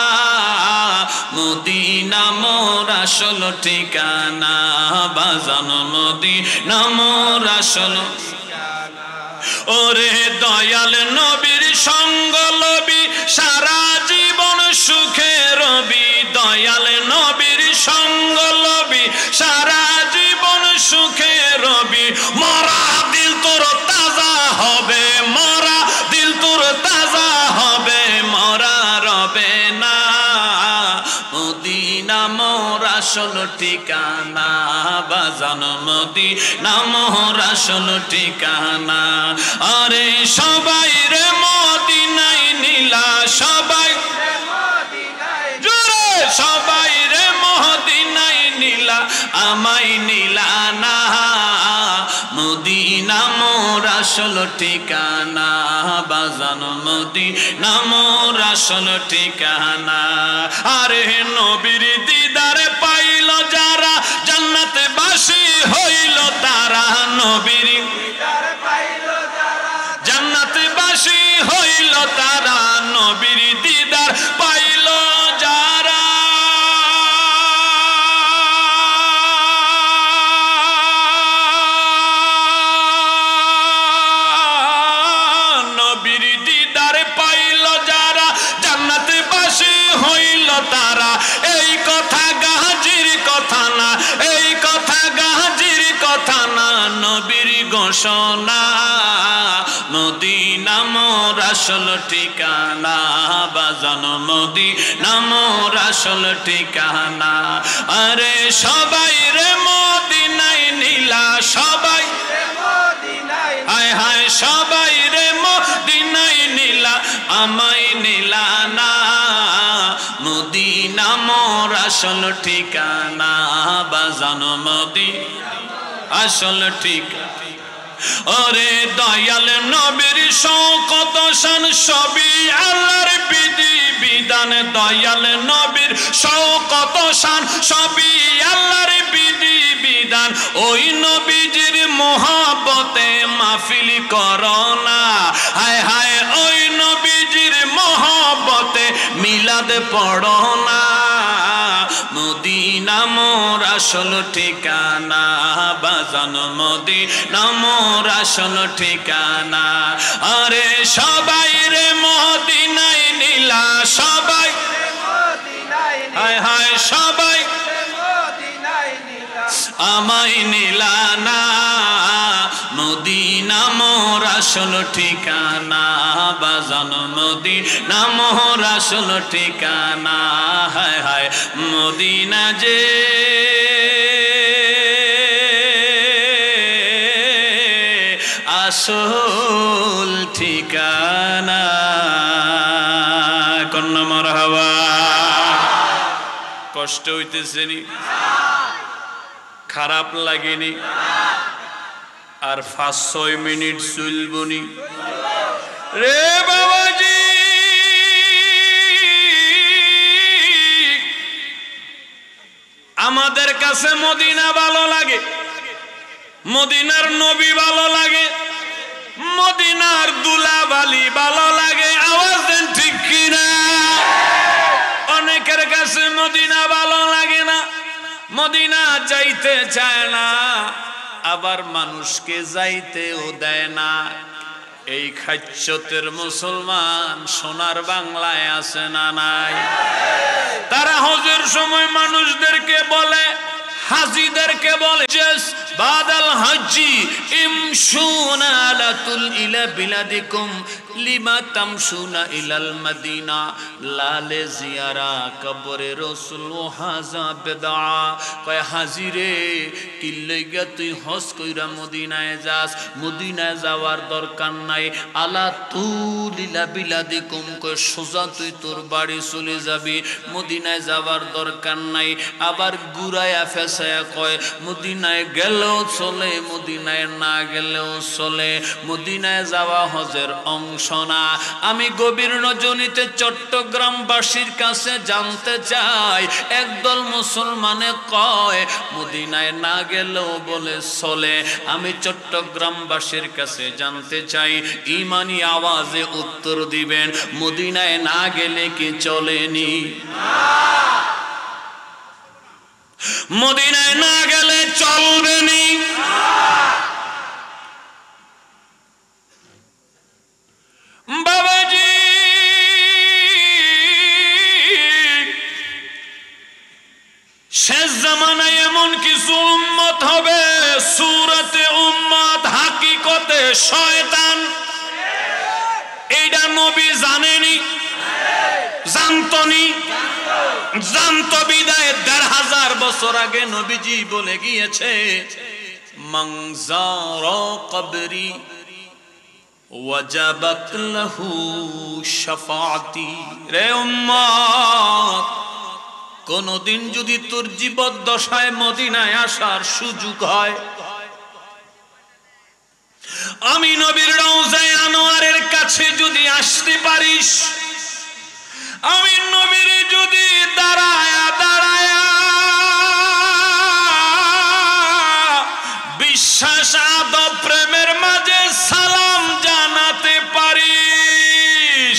মদিনা মোর আসল ঠিকানা, বাজান মদিনা মোর আসল। ওরে দয়াল নবীর সঙ্গ লবি, সারা জীবন সুখে রবি। দয়াল নবীর সঙ্গ লবি, সারা জীবন সুখে রবি। মরা দিল তোর তাজা হবে, মরা দিল তোর তাজা হবে, মরা রবে না। মদিনা মোর আসল ঠিকানা, বাজান মদিনা মোর আসল ঠিকানা। আরে সবাই রে মদিনায় নীলা, সবাই জোরে সবাই রে মদিনায় নীলা, আমায় নীলা না। মদিনা মোর আসল ঠিকানা, বাজান মদিনা মোর আসল ঠিকানা। আরে নবীর দিদার পাইল যারা, জান্নাতে বাসী হইল তারা। নবীর দিদার পাইল যারা, জান্নাতে বাসী হইল তারা। নবীর দিদার পাইল যারা, নবীর দিদার পাইল যারা, জান্নাতে বাসী হইল তারা। এই কথা গাজির কথা না, এই কথা গাজির কথা না, নবীর ঘোষণা। মদিনা মোর আসল ঠিকানা, বাজান মদিনা মোর আসল ঠিকানা। আরে সবাই রে মদিনায় নীলা, সবাই হায় হায় সবাই রে মদিনায় নীলা, আমায় নীলা না। মদিনা মোর আসল ঠিকানা, বাজান মদিনা আসল ঠিকানা। ওরে দয়াল নবীর শওকত শান, সবই আল্লাহর বিধি বিধান। দয়াল নবীর শওকত শান, সবই আল্লাহর বিধি বিধান। ওই নবীজির মহব্বতে মাহফিল করো না, হায় হায় ওই নবীজির মহব্বতে মিলাদ পড়ো না। মদিনা মোর আসল ঠিকানা, বাজান মদিনা মোর আসল ঠিকানা। আরে সবাই রে মদিনায় নীলা, সবাই হায় হায় সবাই আমায় নীলা না। মদিনা মোর আসল ঠিকানা, বাজান মদিনা মোর আসল ঠিকানা। হায় হায় মদিনা যে আসল ঠিকানা। কন্যা মারহাবা। কষ্ট হইতেছে নি? খারাপ লাগেনি? আর 5-6 মিনিট চলবনি রে বাবাজি। আমাদের কাছে মদিনা ভালো লাগে, মদিনার নবী ভালো লাগে, মদিনার দুলাবালি ভালো লাগে। আওয়াজ দেন ঠিক কিনা? অনেকের কাছে মদিনা ভালো লাগে না, মদিনা যাইতে চায় না, আবার মানুষকে যাইতেও দেয় না। এই খাচ্চতের মুসলমান সোনার বাংলায় আছে না নাই? তারা হজের সময় মানুষদেরকে বলে, হাজিদেরকে বলে, বাদাল হাজি ইমশুনা লাতুল ইলা বিলাদিকুম লিমা তামশুনা ইলাল মদিনা লালে জিয়ারা কবরে রাসূল হাযা বিদআ কয় হাজিরে কি লাগা তুই হজ কইরা মদিনায় যাস মদিনায় যাওয়ার দরকার নাই আলা তুলিলা বিলাদিকুম কয় সোজা তুই তোর বাড়ি চলে যাবি মদিনায় যাওয়ার দরকার নাই আবার গুরায়া ফেসায়া কয় মদিনায় গেলেও চলে মদিনায় না গেলেও চলে মদিনায় যাওয়া হজের অংশ না আমি গভীর রজনীতে চট্টগ্রামবাসীর কাছে জানতে চাই একদল মুসলমানে কয় মদিনায় না গেলেও বলে চলে আমি চট্টগ্রামবাসীর কাছে জানতে চাই ঈমানি আওয়াজে উত্তর দিবেন মদিনায় না গেলে কি চলেনি মদিনায় না গেলে চলবে নি বাবাজি শেষ জামানায় এমন কিছু উম্মত হবে সূরাতে উম্মত হাকিকতে শয়তান এইটা নবী জানেনি জানতনি জানতো বিদায় ১৫০০ বছর আগে নবীজি বলে গিয়েছে মান যারা কবরি ওয়াজাবাত লাহু শাফাআতি রে উম্মত কোনদিন যদি তোর জীবদ্দশায় মদিনায় আসার সুযোগ হয় আমি নবীর রওজায়ে আনোয়ারের কাছে যদি আসতে পারিস আমি নবীর যদি দাঁড়ায়া দাঁড়ায়া বিশ্বাস আদব প্রেমের মাঝে সালাম জানাতে পারিস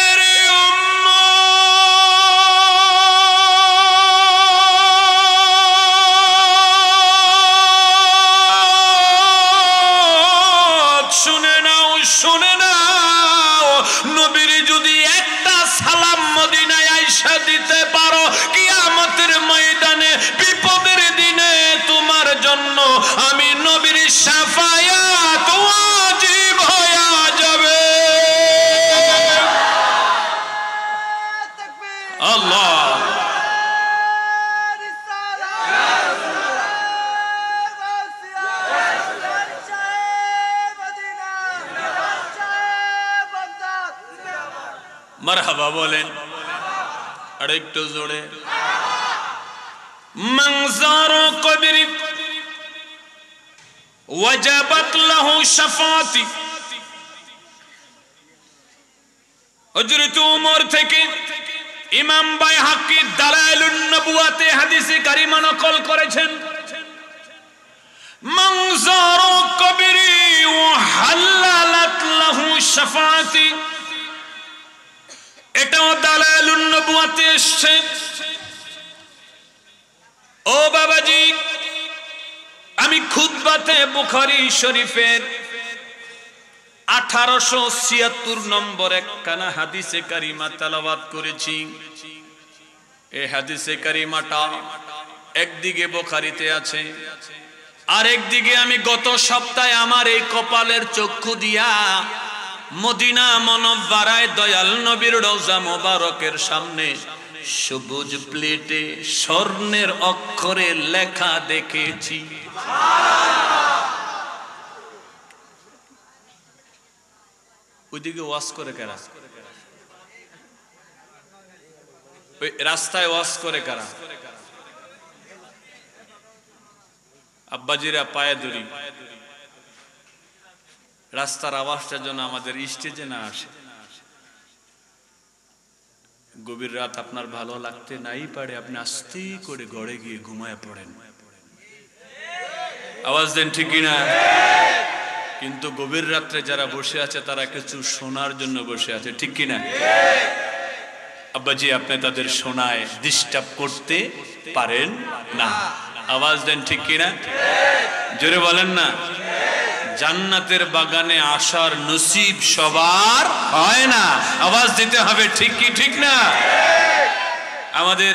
এরে উম্মত শুনে নাও নবীর যদি একটা সালাম মদিনায় আইসা দিতে পারো কিয়ামতের ময়দানে বিপদের দিনে তোমার জন্য আমি নবীর শাফায়াত ওয়াজিব হয়ে যাবে আল্লাহ মারহাবা বলেন আর একটু জোরে মানজারু কবরি ওয়াজাবাত লাহু শাফাআতি হযরত ওমর থেকে ইমাম বাইহাকি দালাইলুন নবুওয়াতে হাদিসে কারিমা নকল করেছেন মানজারু কবরি ওয়া হালালাত লাহু শাফাআতি এটাও দালাইলুন নবুওয়াতে এসেছে ও বাবাজি আমি খুতবাতে বুখারী শরীফের 1876 নম্বর একখানা হাদিসে কারিমা তেলাওয়াত করেছি এই হাদিসে কারিমাটা একদিকে বুখারীতে আছে আর একদিকে আমি গত সপ্তাহে আমার এই কপালের চক্ষু দিয়া মদিনা মুনাওয়ারায় দয়াল নবীর রওজা মোবারকের সামনে সবুজ প্লেটে স্বর্ণের অক্ষরে লেখা দেখেছি ওইদিকে ওয়াজ করে কারা ওই রাস্তায় ওয়াজ করে কারা আব্বাজিরা পায়ে ধরি রাস্তার আওয়াজটার জন্য আমাদের স্টেজে না আসে গভীর রাত আপনার ভালো লাগতে নাই পারে আপনি আস্তে করে ঘরে গিয়ে ঘুমায় পড়েন আওয়াজ দেন ঠিক কিনা কিন্তু গভীর রাত্রে যারা বসে আছে তারা কিছু শোনার জন্য বসে আছে ঠিক কিনা আব্বাজি আপনি তাদের শোনায় ডিস্টার্ব করতে পারেন না আওয়াজ দেন ঠিক কিনা জোরে বলেন না জান্নাতের বাগানে আসার নসিব সবার হয় না আওয়াজ দিতে হবে ঠিক কি ঠিক না আমাদের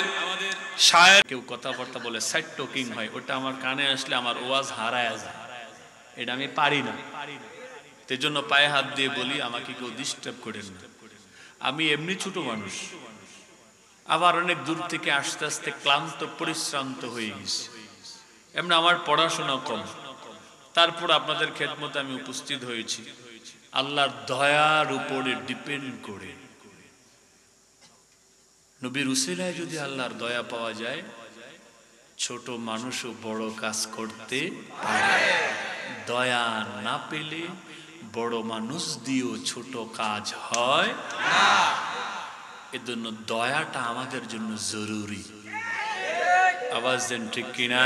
শায়ের কেউ কথাবার্তা বলে সাইড টকিং হয় ওটা আমার কানে আসলে আমার ওয়াজ হারায় যায় এটা আমি পারি না সেজন্য পায়ে হাত দিয়ে বলি, আমাকে কেউ ডিস্টার্ব করেন না। আমি এমনি ছোট মানুষ, আবার অনেক দূর থেকে আস্তে আস্তে ক্লান্ত পরিশ্রান্ত হয়ে গেছি। এমনি আমার পড়াশোনা কম, তারপর আপনাদের খেদমতে আমি উপস্থিত হয়েছি আল্লাহর দয়ার উপরে ডিপেন্ড করে। নবীর উসিলায় যদি আল্লাহর দয়া পাওয়া যায়, ছোট মানুষও বড় কাজ করতে পারে। দয়া না পেলে বড় মানুষ দিয়েও ছোট কাজ হয় না। এজন্য দয়াটা আমাদের জন্য জরুরি। আওয়াজ দেন ঠিক কিনা?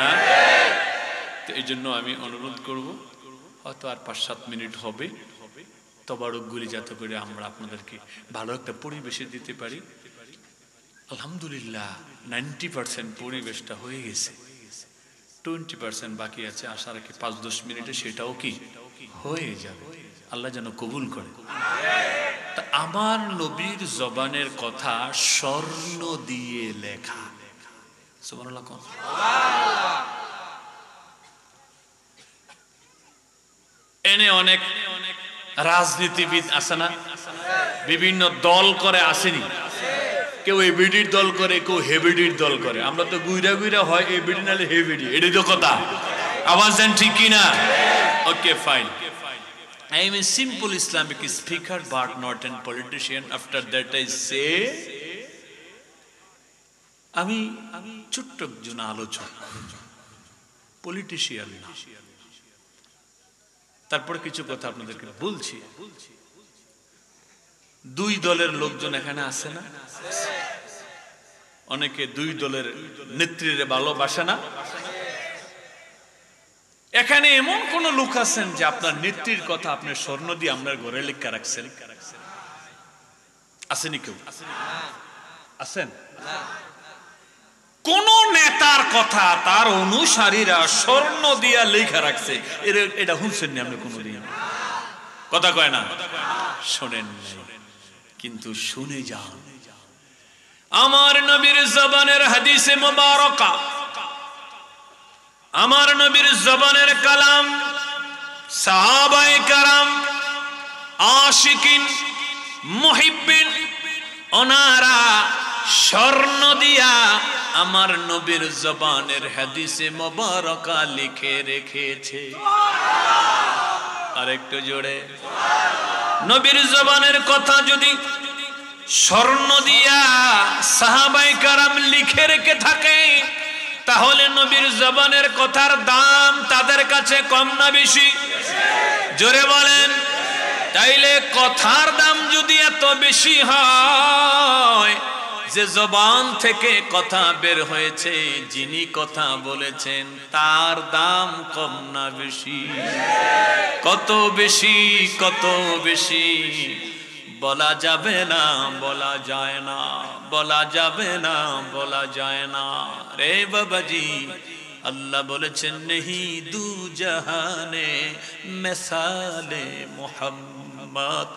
তো এই জন্য আমি অনুরোধ করব, হয়তো আর 5-7 মিনিট হবে, তবারকগুলি যাতে করে আমরা আপনাদেরকে ভালো একটা পরিবেশে দিতে পারি। আলহামদুলিল্লাহ 90% পরিবেশটা হয়ে গেছে, 20% বাকি আছে। আশা রাখি 5-10 মিনিটে সেটাও কি হয়ে যাবে। আল্লাহ যেন কবুল করে। তা আমার নবীর জবানের কথা স্বর্ণ দিয়ে লেখা। সুবহানাল্লাহ। এনে অনেক রাজনীতিবিদ আছে না, বিভিন্ন দল করে আসেনি? কেউ এবিডির দল করে, কেউ হেবিডির দল করে। আমরা তো গুইরা গুইরা হয় এবিডি নালে হেবিডি, এটাই তো কথা। আওয়াজ দেন ঠিক কিনা? ওকে, fine. I am a simple Islamic speaker but not a politician. After that I say, আমি ছোট্ট একজন আলোচক, পলিটিশিয়ান না। তারপরে কিছু কথা আপনাদেরকে বলছি। দুই দলের লোকজন এখানে আছে না? অনেকে দুই দলের নেত্রীরে ভালোবাসে না? এখানে এমন কোন লোক আছেন যে আপনার নেত্রীর কথা আপনি স্বর্ণ দিয়ে আপনার ঘরে লেখা রাখছেন? আসেনি কেউ? আছেন? কোন নেতার কথা তার অনুসারীরা স্বর্ণ দিয়া লেখা রাখছে এটা শুনছেন না আপনি কোনদিন? কথা কয় না, শোনেন কিন্তু শুনে যান। আমার নবীর জবানের হাদিসে মুবারাকা, আমার নবীর জবানের কালাম, সাহাবায়ে কেরাম, আশিকিন, মুহিব্বিন, ওনারা স্বর্ণ দিয়া আমার নবীর জবানের হাদিসে মুবারাকা লিখে রেখেছে। আরেকটু জোরে। নবীর জবানের কথা যদি স্বর্ণ দিয়া সাহাবায়ে কেরাম লিখে রেখে থাকে, তাহলে নবীর জবানের কথার দাম তাদের কাছে কম না বেশি? জোরে বলেন। তাইলে কথার দাম যদি এত বেশি হয়, যে জবান থেকে কথা বের হয়েছে, যিনি কথা বলেছেন তার দাম কম না বেশি? কত বেশি, কত বেশি বলা যাবে না, বলা যায় না, বলা যাবে না, বলা যায় না রে বাবাজি। আল্লাহ বলেছেন, নেহি দু জাহানে মিসালে মুহাম্মদ।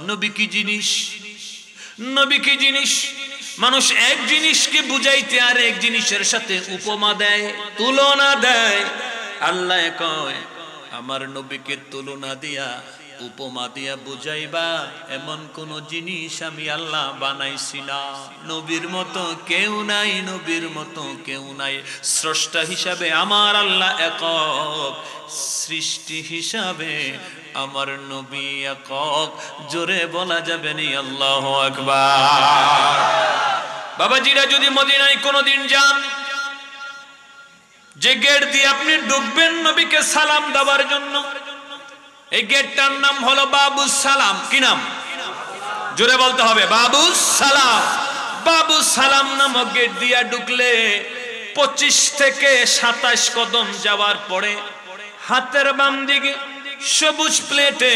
নবী কি জিনিস, নবী কি জিনিস? মানুষ এক জিনিসকে বুঝাইতে আর এক জিনিসের সাথে উপমা দেয়, তুলনা দেয়। আল্লাহ কয়, আমার নবীকে তুলনা দিয়া, উপমা দিয়া বুঝাইবা এমন কোন জিনিস আমি আল্লাহ বানাইছি না। নবীর মতো কেউ নাই, নবীর মতো কেউ নাই। স্রষ্টা হিসাবে আমার আল্লাহ একক, সৃষ্টি হিসাবে আমার নবী একক। জোরে বলা যাবে নি আল্লাহু আকবার। বাবাজিরা যদি মদিনায় কোনদিন যান, যে গেট দিয়ে আপনি ঢুকবেন নবীকে সালাম দেওয়ার জন্য, এই গেটটার নাম হলো বাবুস সালাম। কি নাম? জোরে বলতে হবে, বাবুস সালাম। বাবুস সালাম নামক গেট দিয়া ঢুকলে 25 থেকে 27 কদম যাওয়ার পরে হাতের বাম দিকে সবুজ প্লেটে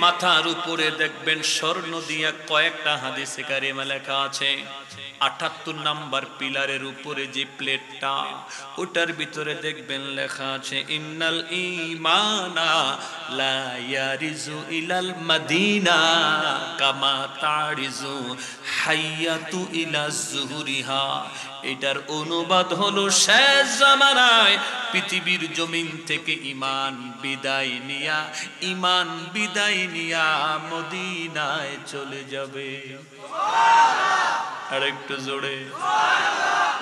মাথার উপরে দেখবেন স্বর্ণ দিয়া কয়েকটা হাদিসে কারিমা লেখা আছে। 78 নাম্বার পিলারের উপরে যে প্লেটটা, ওটার ভিতরে দেখবেন লেখা আছে, ইন্নাল ঈমানা লা ইয়ারিজু ইলাল মাদিনা কামা তারিজু হাইয়াতু ইলা যুহুরিহা। এটার অনুবাদ হলো, শেষ জামানায় পৃথিবীর জমিন থেকে ঈমান বিদায় নিয়ে নিয়া, ইমান বিদায় নিয়া মদিনায় চলে যাবে। আর একটু জোরে,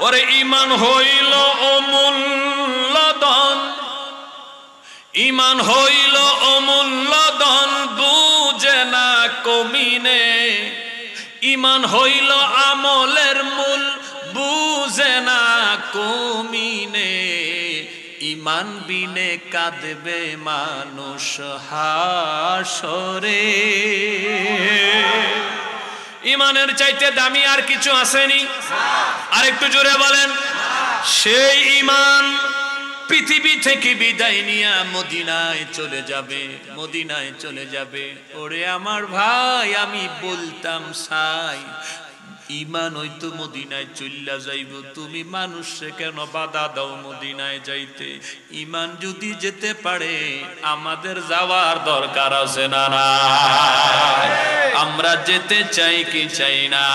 ওরে ইমান হইল অমূল্য ধন, ইমান হইল অমূল্য ধন, বুঝে না কমিনে। ইমান হইল আমলের মূল, বুঝে না কমিনে। ইমান বিনে কাঁদবে মানুষ হাসরে। ইমানের চাইতে দামি আর কিছু আসেনি? আর একটু জোরে বলেন। সেই ইমান পৃথিবী থেকে বিদায় নিয়ে মদিনায় চলে যাবে, মদিনায় চলে যাবে। ওরে আমার ভাই, আমি বলতাম সাই, ইমান হয়তো মদিনায় চইলা যাইব, তুমি মানুষে কেন বাধা দাও মদিনায় যাইতে? ইমান যদি যেতে পারে আমাদের যাওয়ার দরকার আছে না? না, আমরা যেতে চাই কি চাই না?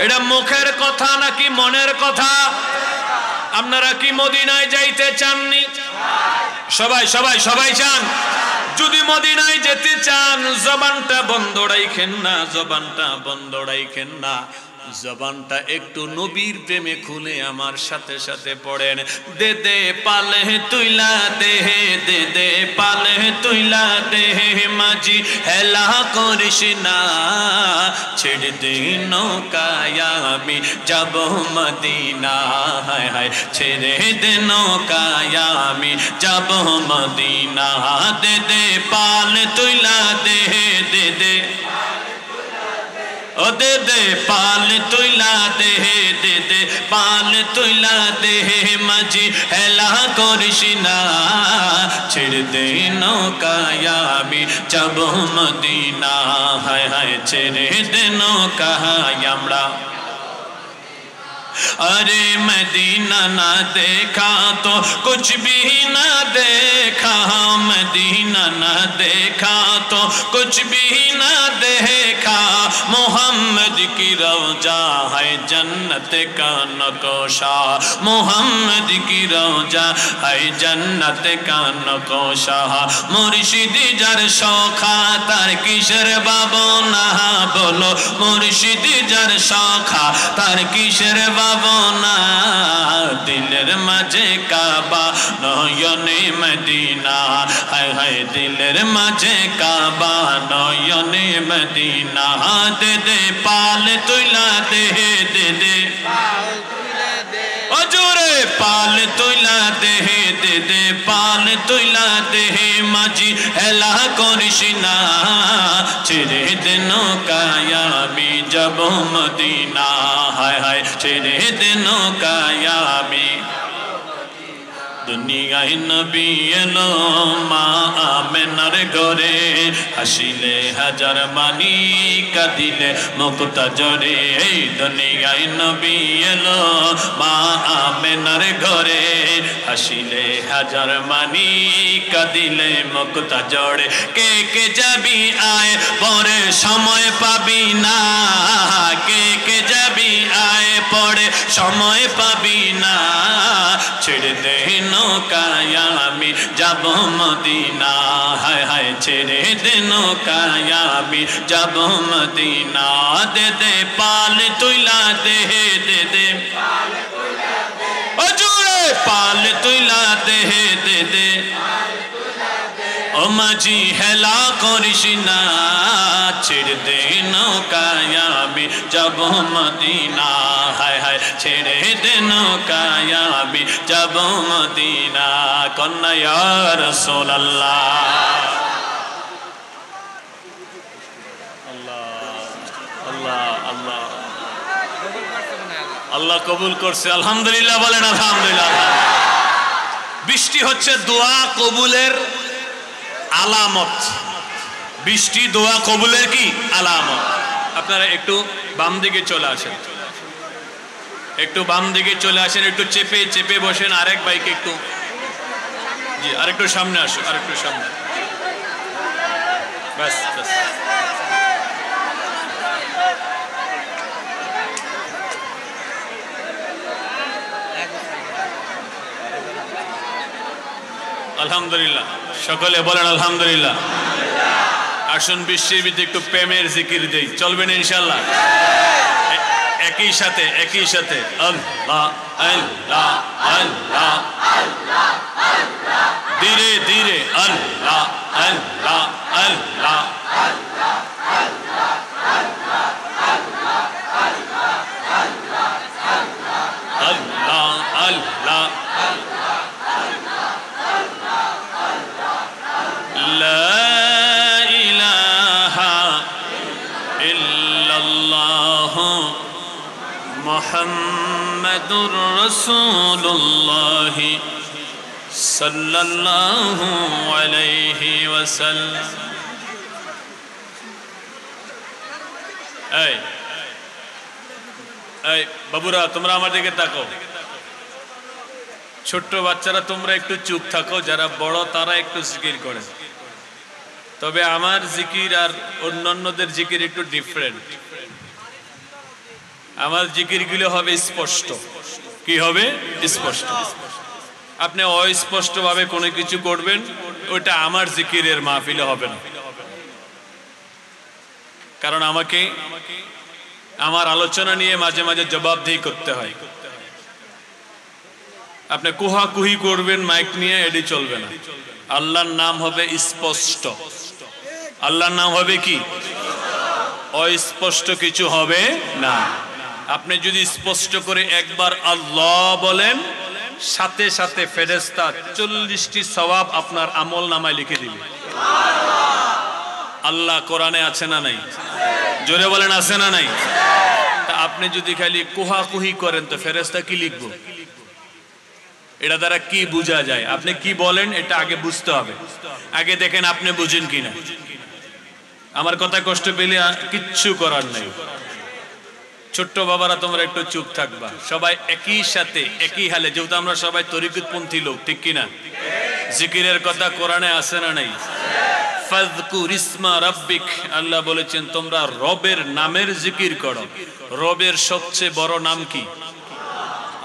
এটা মুখের কথা নাকি মনের কথা? আপনারা কি মদিনায় যাইতে চাননি? সবাই সবাই সবাই চান? যদি মদিনায় যেতে চান, জবানটা বন্ধ রাখেন না, জবানটা বন্ধ রাখেন না। জবানটা একটু নবীর প্রেমে খুলে আমার সাথে সাথে পড়েন। দে দে পালে তুইলা দে, দে দে পালে তুইলা দে, মাঝি হেলা করিস না, ছেড়ে দে নৌকায় আমি যাব মদিনা। হায় হায়, ছেড়ে দে নৌকায় আমি যাব মদিনা। দে দে পালে তুইলা দে, দে দে, ও দে দে পাল তুইলা দে, দে দে পাল তুইলা দে, মাঝি হেলা করিস না, ছেড়ে দে নৌকায় আমি যাব মদিনা। হায় হায়, ছেড়ে দে নৌকায় আমরা। अरे मदीना ना देखा तो कुछ भी ना देखा, मदीना ना देखा तो कुछ भी ना देखा। मोहम्मद की रौजा है जन्नत का नक्शा, मोहम्मद की रौजा है जन्नत का नक्शा। मुर्शिदी जर शौखा तार किशोर बाबना, बोलो मुर्शिदी जर शौखा तार किशोर बाबना। दिलेर माझे काबा नयने मदीना, हाय हाय दिलेर माझे काबा नयने मदीना। दे दे पाल तुइला दे, दे दे जोरे पाल तुइला दे, दे दे पाल तुइला दे, माझी हेला करिस ना, ছেড়ে দে নৌকায় আমি যাব মদিনা। হায় হায়, ছেড়ে দে নৌকায় আমি। দুনিয়ায় নবী এলো মা আমেনার ঘরে, হাসিলে হাজার মানি কাঁদিলে মুক্তা জরে। এই দুনিয়ায় নবী এলো মা আমেনার ঘরে, হাসিলে হাজার মানি কাঁদিলে মুক্তা জড়ে। কে কে যাবি আয় পরে সময় পাবি না, কে কে যাবি আয় পরে সময় পাবি না। ছেড়ে দে নৌকায় আমি যাব মদিনা, হায় হায় ছেড়ে দে নৌকায় আমি যাব মদিনা। দে দে পাল তুইলা দে, দে দে ও জোরে পাল তুইলা দে, দে দে ও মাঝি হেলা করিস না, ছেড়ে দে নৌকায় আমি যাব মদিনা। হায় হায়, ছেড়ে দে নৌকায় আমি যাব মদিনা। কন্যা ইয়া রাসূলুল্লাহ। আল্লাহ আল্লাহ আল্লাহ আল্লাহ কবুল করছে। আলহামদুলিল্লাহ বলেন আলহামদুলিল্লাহ। বৃষ্টি হচ্ছে দোয়া কবুলের আলামত। বৃষ্টি দোয়া কবুলের কি আলামত। আপনারা একটু বাম দিকে চলে আসেন, একটু বাম দিকে চলে আসেন, একটু চেপে চেপে বসেন। আরেক ভাইকে একটু, জি আরেকটু সামনে আসো, আরেকটু সামনে, বাস বাস। আলহামদুলিল্লাহ। সকলে বলেন আলহামদুলিল্লাহ। আসুন বিশ্বের ভিতরে একটু প্রেমের জিকির দেই, চলবে না ইনশাআল্লাহ? একই সাথে আল্লাহ আল্লাহ আল্লাহ, ধীরে ধীরে আল্লাহ আল্লাহ আল্লাহ, আল্লাহ আল্লাহ, লা ইলাহা ইল্লাল্লাহ মুহাম্মাদুর রাসূলুল্লাহ সাল্লাল্লাহু আলাইহি ওয়াসাল্লাম। এই বাবুরা, তোমরা আমার দিকে তাকাও। ছোট্ট বাচ্চারা তোমরা একটু চুপ থাকো, যারা বড় তারা একটু জিকির করে। তবে আমার জিকির আর অন্যান্যদের জিকির একটু ডিফারেন্ট। আমার জিকিরগুলো হবে স্পষ্ট। কি হবে? স্পষ্ট। আপনি অস্পষ্ট ভাবে কোনো কিছু করবেন, ওটা আমার জিকিরের মাহফিলে হবে না। কারণ আমাকে আমার আলোচনা নিয়ে মাঝে মাঝে জবাবদিহি করতে হয়। আপনি কুহাকুহি করবেন মাইক নিয়ে, এটি চলবে না। আল্লাহর নাম হবে স্পষ্ট। আল্লাহর নাম হবে কি? অস্পষ্ট কিছু হবে না। আপনি যদি স্পষ্ট করে একবার আল্লাহ বলেন, সাথে সাথে ফেরেশতা 40টি সওয়াব আপনার আমল নামায় লিখে দিবে। আল্লাহ কোরআনে আছে না নাই? জোরে বলেন আছে না নাই? তা আপনি যদি খালি কুহাকুহি করেন তো ফেরেশতা কি লিখবো? এটা দ্বারা কি বোঝা যায়? আপনি কি বলেন এটা আগে বুঝতে হবে। আগে দেখেন আপনি বুঝেন কিনা। আমার কথা কষ্ট পেলে কিচ্ছু করার নাই। ছোট্ট বাবারা তোমরা একটু চুপ থাকবা, সবাই একই সাথে একই হালে, যেহেতু আমরা সবাই তরিকতপন্থী লোক, ঠিক কিনা? জিকিরের কথা কোরআনে আছে না নাই? ফাযকুর ইসমা রাব্বিক, আল্লাহ বলেছেন তোমরা রবের নামের জিকির করো। রবের সবচেয়ে বড় নাম কি?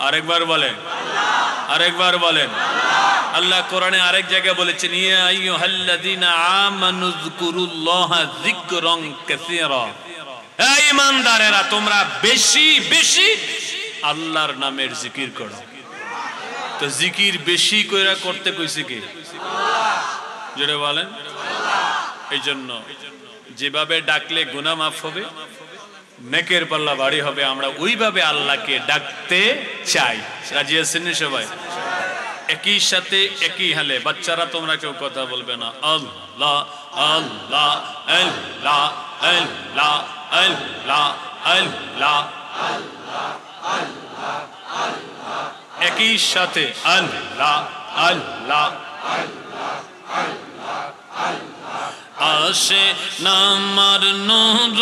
আরেকবার বলেন, আরেকবার বলেন। আল্লাহ কোরআনে আরেক জায়গায় বলেছেন, ইয়া আইয়ুহাল্লাযীনা আমানু যকুরুল্লাহা যিকরান কাসীরা। এই ঈমানদারেরা, তোমরা বেশি বেশি আল্লাহর নামের জিকির করো। তো জিকির বেশি কইরা করতে কইছে কে? জোরে বলেন। এই জন্য যেভাবে ডাকলে গুনাহ মাফ হবে, নেকের পাল্লা ভারী হবে, আমরা ওইভাবে আল্লাহকে ডাকতে চাই। রাজি আছেন সবাই? একই সাথে একই হালে। বাচ্চারা তোমরা কেউ কথা বলবে না। আল্লাহ আল্লাহ আল্লাহ আল্লাহ আল্লাহ আল্লাহ, একই সাথে আল্লাহ আল্লাহ। আসে নামার নূর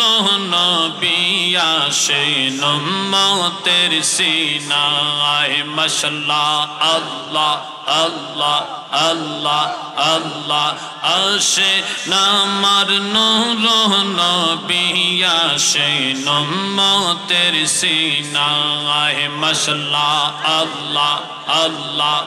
নবী, আসে উম্মতের সিনায় মাশাআল্লাহ। আল্লাহ আল্লাহ আল্লাহ আল্লাহ, আসে নামার নূর নবী, আসে উম্মতের সিনায় মাশাআল্লাহ। আল্লাহ আল্লাহ,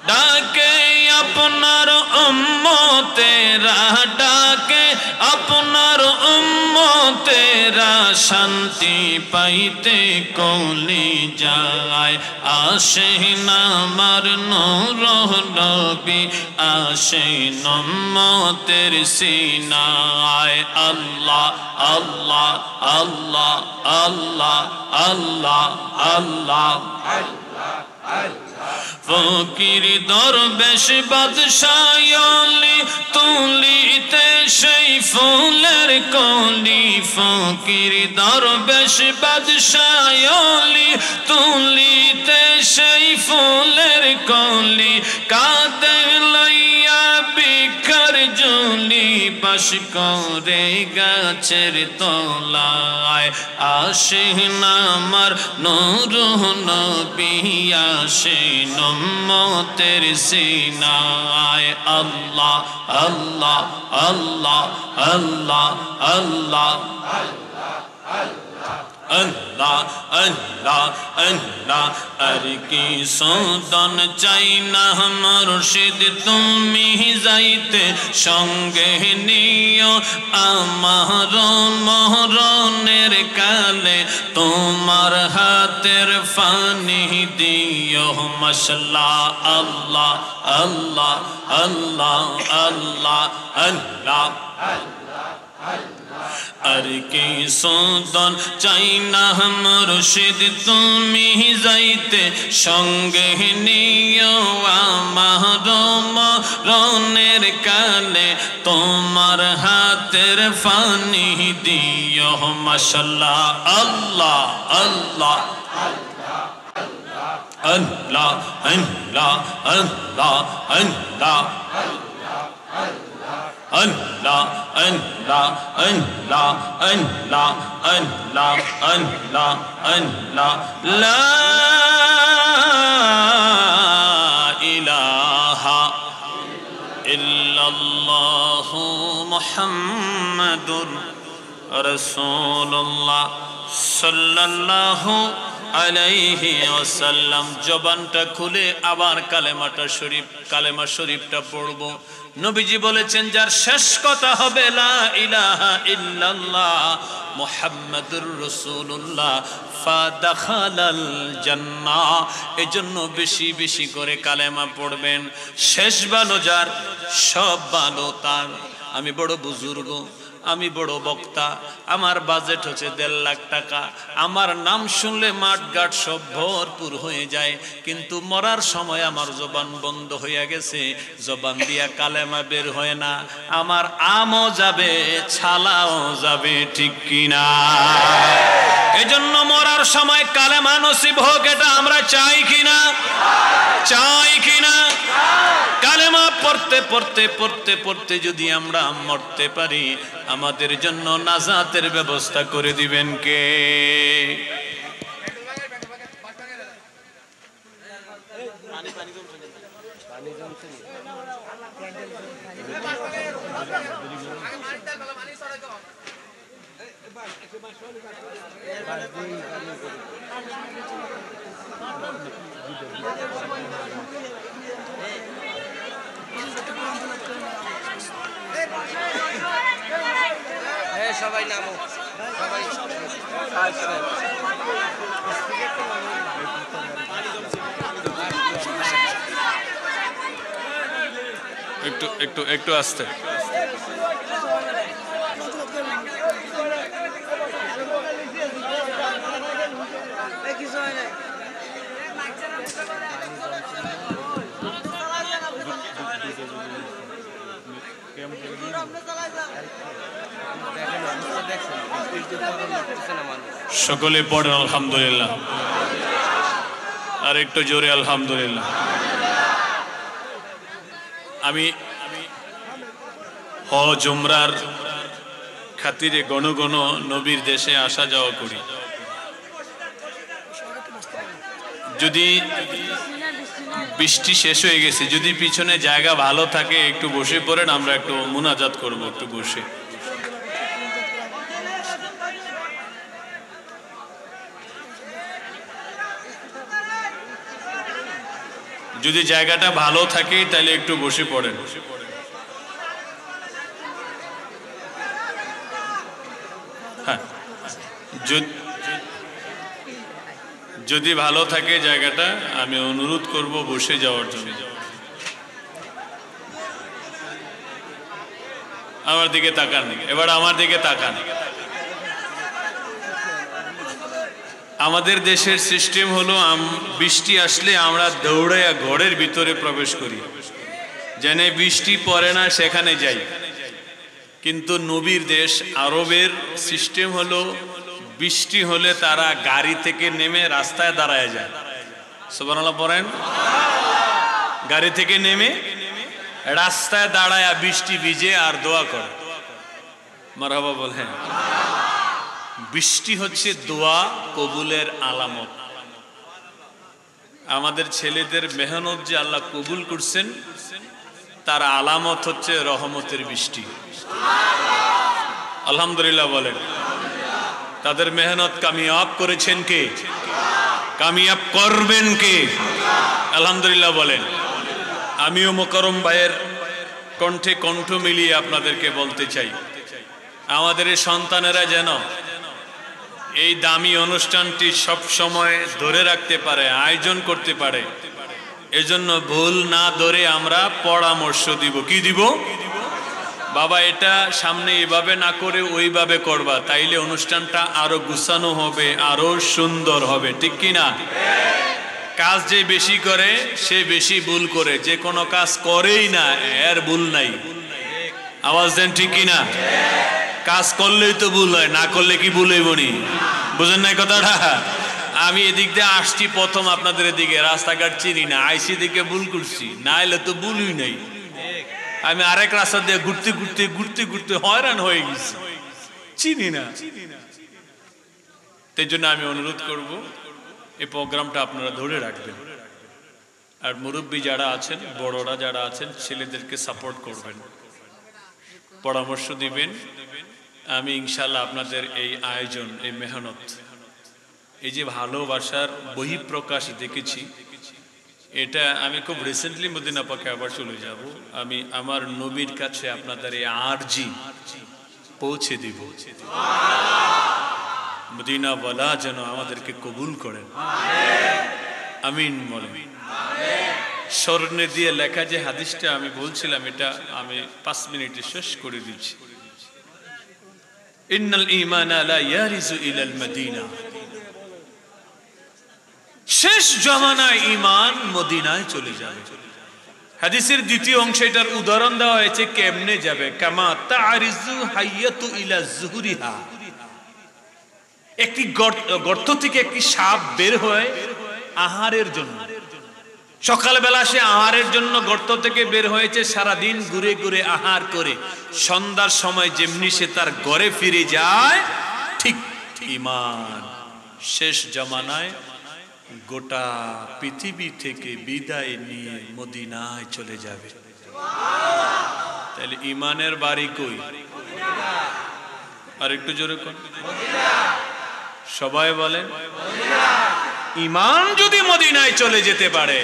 ডাকে আপনার উম্মতেরা, ডাকে আপনার উম্মতেরা, শান্তি পাইতে কলি যায়। আসেন আমার নূর নবী, আসেন উম্মতের সিনায়। আল্লাহ আল্লাহ আল্লাহ আল্লাহ আল্লাহ আল্লাহ। ফকির দরবেশ বাদশায়লি, তুলিতে সেই ফুলের কলি। ফকির দরবেশ বাদশায়লি, তুলিতে সেই ফুলের কলি। কাঁধে লইয়া বিখার ঝুলি, বাস করে গাছের তলায়। আসেন আমার নূর নবী, আসেন উম্মতের সিনায়। আল্লাহ আল্লাহ আল্লাহ আল্লাহ আল্লাহ আল্লাহ আল্লাহ আল্লাহ আর কি সদন চাই না মুর্শিদ তুমি যাইতে সঙ্গে নিও আমার মরণের কালে তোমার হাতের ফানি দিও মাশাআল্লাহ আল্লাহ আল্লাহ আল্লাহ আল্লাহ আল্লাহ আর কি সদন চাই না মুর্শিদ তুমি যাইতে সঙ্গে নিও আমার মরণের কালে তোমার হাতের ফানি দিও মাশাআল্লাহ আল্লাহ আল্লাহ আল্লাহ আল্লাহ আল্লাহ আল্লাহ Allah, Allah, Allah, Allah, Allah, Allah, Allah, La ilaha illallah Muhammadur Rasulullah sallallahu আলাইহি ওয়াসাল্লাম। জবানটা খুলে আবার কালেমা শরীফটা পড়ব। নবীজি বলেছেন যার শেষ কথা হবে লা ইলাহা ইল্লাল্লাহ মুহাম্মাদুর রাসূলুল্লাহ ফাদাখালাল জান্নাহ। এজন্য বেশি বেশি করে কালেমা পড়বেন। শেষ ভালো যার, সব ভালো তার। আমি বড় বুজুর্গ, আমি বড় বক্তা, আমার বাজেট হচ্ছে 1.5 লাখ টাকা, আমার নাম শুনলে মাঠঘাট সব ভরপুর হয়ে যায়, কিন্তু মরার সময় আমার জবান বন্ধ হয়ে গেছে, জবান দিয়া কালেমা বের হয় না, আমার আমও যাবে ছালাও যাবে, ঠিক কিনা? এজন্য মরার সময় কালেমা নসিব হোক, এটা আমরা চাই কিনা? চাই কিনা? কালেমা পড়তে পড়তে পড়তে পড়তে যদি আমরা মরতে পারি, আমাদের জন্য নাজাতের ব্যবস্থা করে দিবেন কে? সবাই নামো, সবাই একটু একটু একটু আস্তে। কিছু হয় না। সকলে পড়েন আলহামদুলিল্লাহ, আর একটু জোরে আলহামদুলিল্লাহ। আমি হজ উমরার খাতিরে গণ গণ নবীর দেশে আসা যাওয়া করি। যদি বৃষ্টি শেষ হয়ে গেছে, যদি পিছনে জায়গা ভালো থাকে একটু বসে পড়েন, আমরা একটু মুনাজাত করব একটু বসে। যদি জায়গাটা ভালো থাকে তাহলে একটু বসে পড়েন। হ্যাঁ, যদি ভালো থাকে জায়গাটা, আমি অনুরোধ করব বসে যাওয়ার জন্য। আমার দিকে তাকান, এবার আমার দিকে তাকান। আমাদের দেশের সিস্টেম হলো বৃষ্টি আসলে আমরা দৌড়াইয়া ঘরের ভিতরে প্রবেশ করি, যেন বৃষ্টি পড়ে না সেখানে যাই। কিন্তু নবীর দেশ আরবের সিস্টেম হলো বৃষ্টি হলে তারা গাড়ি থেকে নেমে রাস্তায় দাঁড়ায় যায়। সুবহানাল্লাহ পড়েন। গাড়ি থেকে নেমে রাস্তায় দাঁড়ায় বৃষ্টি ভিজে আর দোয়া করে। মারহাবা বলেন। বৃষ্টি হচ্ছে দোয়া কবুলের আলামত। আমাদের ছেলেদের মেহনত যে আল্লাহ কবুল করছেন, তার আলামত হচ্ছে রহমতের বৃষ্টি। আলহামদুলিল্লাহ বলেন। তাদের মেহনত কামিয়াব করেছেন কে? কামিয়াব করবেন কে? আলহামদুলিল্লাহ বলেন। আমিও মোকাররম ভাইয়ের কণ্ঠে কণ্ঠ মিলিয়ে আপনাদেরকে বলতে চাই, আমাদের এই সন্তানেরা যেন এই দামি অনুষ্ঠানটি সব সময় ধরে রাখতে পারে, আয়োজন করতে পারে। এজন্য ভুল না ধরে আমরা পরামর্শ দিব। কি দিব? বাবা এটা সামনে এভাবে না করে ওইভাবে করবা, তাইলে অনুষ্ঠানটা আরো গুছানো হবে, আরো সুন্দর হবে। ঠিক কি না? কাজ যে বেশি করে সে বেশি ভুল করে, যে কোনো কাজ করেই না এর ভুল নাই। আওয়াজ দেন ঠিক কি না? কাজ করলেই তো ভুল হয়, না করলে কি ভুল হইব নি? বুঝেন নাই কথাটা? আমি এদিক দিয়ে আসছি প্রথম আপনাদের এদিকে, রাস্তাঘাট চিনি না, আইসি দিকে ভুল করছি, না এলে তো ভুলই নাই। আমি আরেক রাস্তা দিয়ে ঘুরতে ঘুরতে ঘুরতে ঘুরতে হয়রান হয়ে গেছি, চিনি না। তাই জন্য আমি অনুরোধ করব এই প্রোগ্রামটা আপনারা ধরে রাখবেন, আর মুরব্বী যারা আছেন, বড়রা যারা আছেন, ছেলেদেরকে সাপোর্ট করবেন, পরামর্শ দিবেন। আমি ইনশাআল্লাহ আপনাদের এই আয়োজন, এই মেহনত, এই যে ভালোবাসার বহিঃপ্রকাশ দেখেছি, এটা আমি খুব রিসেন্টলি মদিনা পাকে আবার চলে যাব। আমি আমার নবীর কাছে আপনাদের এই আরজি পৌঁছে দিব, মদিনাওয়ালা যেন আমাদেরকে কবুল করেন। আমিন বলেন। স্বর্ণে দিয়ে লেখা যে হাদিসটা আমি বলছিলাম, এটা আমি 5 মিনিটে শেষ করে দিচ্ছি। ইন্নাল ঈমানা লা ইয়ারিজু ইলাল মদিনা, শেষ জামানায় ঈমান মদিনায় চলে যাবে। হাদিসের দ্বিতীয় অংশে এটার উদাহরণ দেওয়া হয়েছে কেমনে যাবে। কামা তারিজু হাইয়াতু ইলা যুহুরিহা, একটি গর্ত থেকে একটি সাপ বের হয় আহারের জন্য। সকালবেলা সে আহারের জন্য গর্ত থেকে বের হয়েছে, সারাদিন ঘুরে ঘুরে আহার করে সন্ধ্যার সময় যেমনি সে তার ঘরে ফিরে যায়, ঠিক ঈমান শেষ জামানায় গোটা পৃথিবী থেকে বিদায় নিয়ে মদিনায় চলে যাবে। তাহলে ঈমানের বাড়ি কই? আর একটু জোরে কোন, সবাই বলেন। ঈমান যদি মদিনায় চলে যেতে পারে,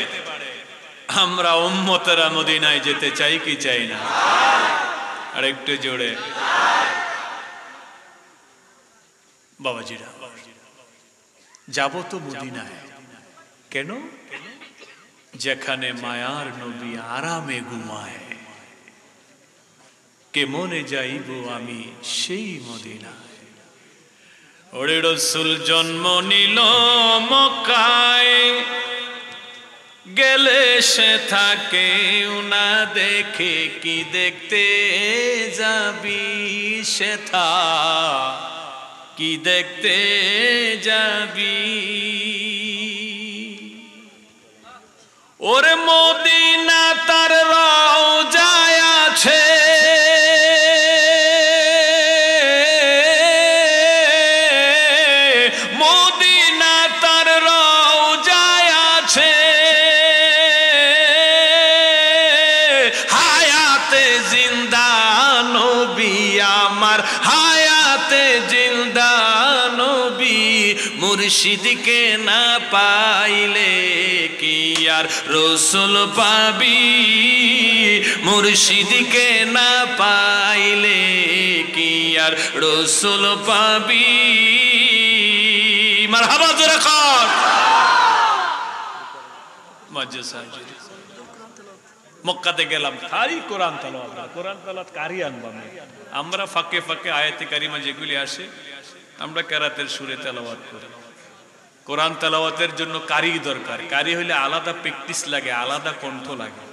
আমরা উম্মতেরা মদিনায় যেতে চাই কি চাই না? আর একটু জোরে। বাবাজিরা, যাব তো মদিনায়, কেন? যেখানে মায়ার নবী আরামে ঘুমায়, কেমনে যাইব আমি সেই মদিনায়। ওরে রাসূল জন্ম নিল মক্কায়, গেলে সে থাকে না দেখে, কি দেখতে যাবি সেথা, কি দেখতে যাবি? ওরে মদিনা তার রওজায় আছে, মদিনা তার রওজায় আছে, হায়াতে জিন্দা নবী আমার, হায়াতে জিন্দা নবী। মুর্শিদকে না পাইলে কি আর রসুল পাবি, মুর্শিদকে না পাইলে কি আর রসুল পাবি। মারহাবা জোরে কর। মজ্জা সাহেব মক্কাতে গেলাম, খালি কোরআন তেলাওয়াত, কোরআন তেলাওয়াত কারি আনবাম। আমরা ফাঁকে ফাঁকে আয়াতে কারিমা যেগুলি আসে আমরা কেরাতের সুরে তেলাওয়াত করি। কোরআন তেলাওয়াতের জন্য কারি দরকার, কারি হইলে আলাদা প্র্যাকটিস লাগে, আলাদা কণ্ঠ লাগে।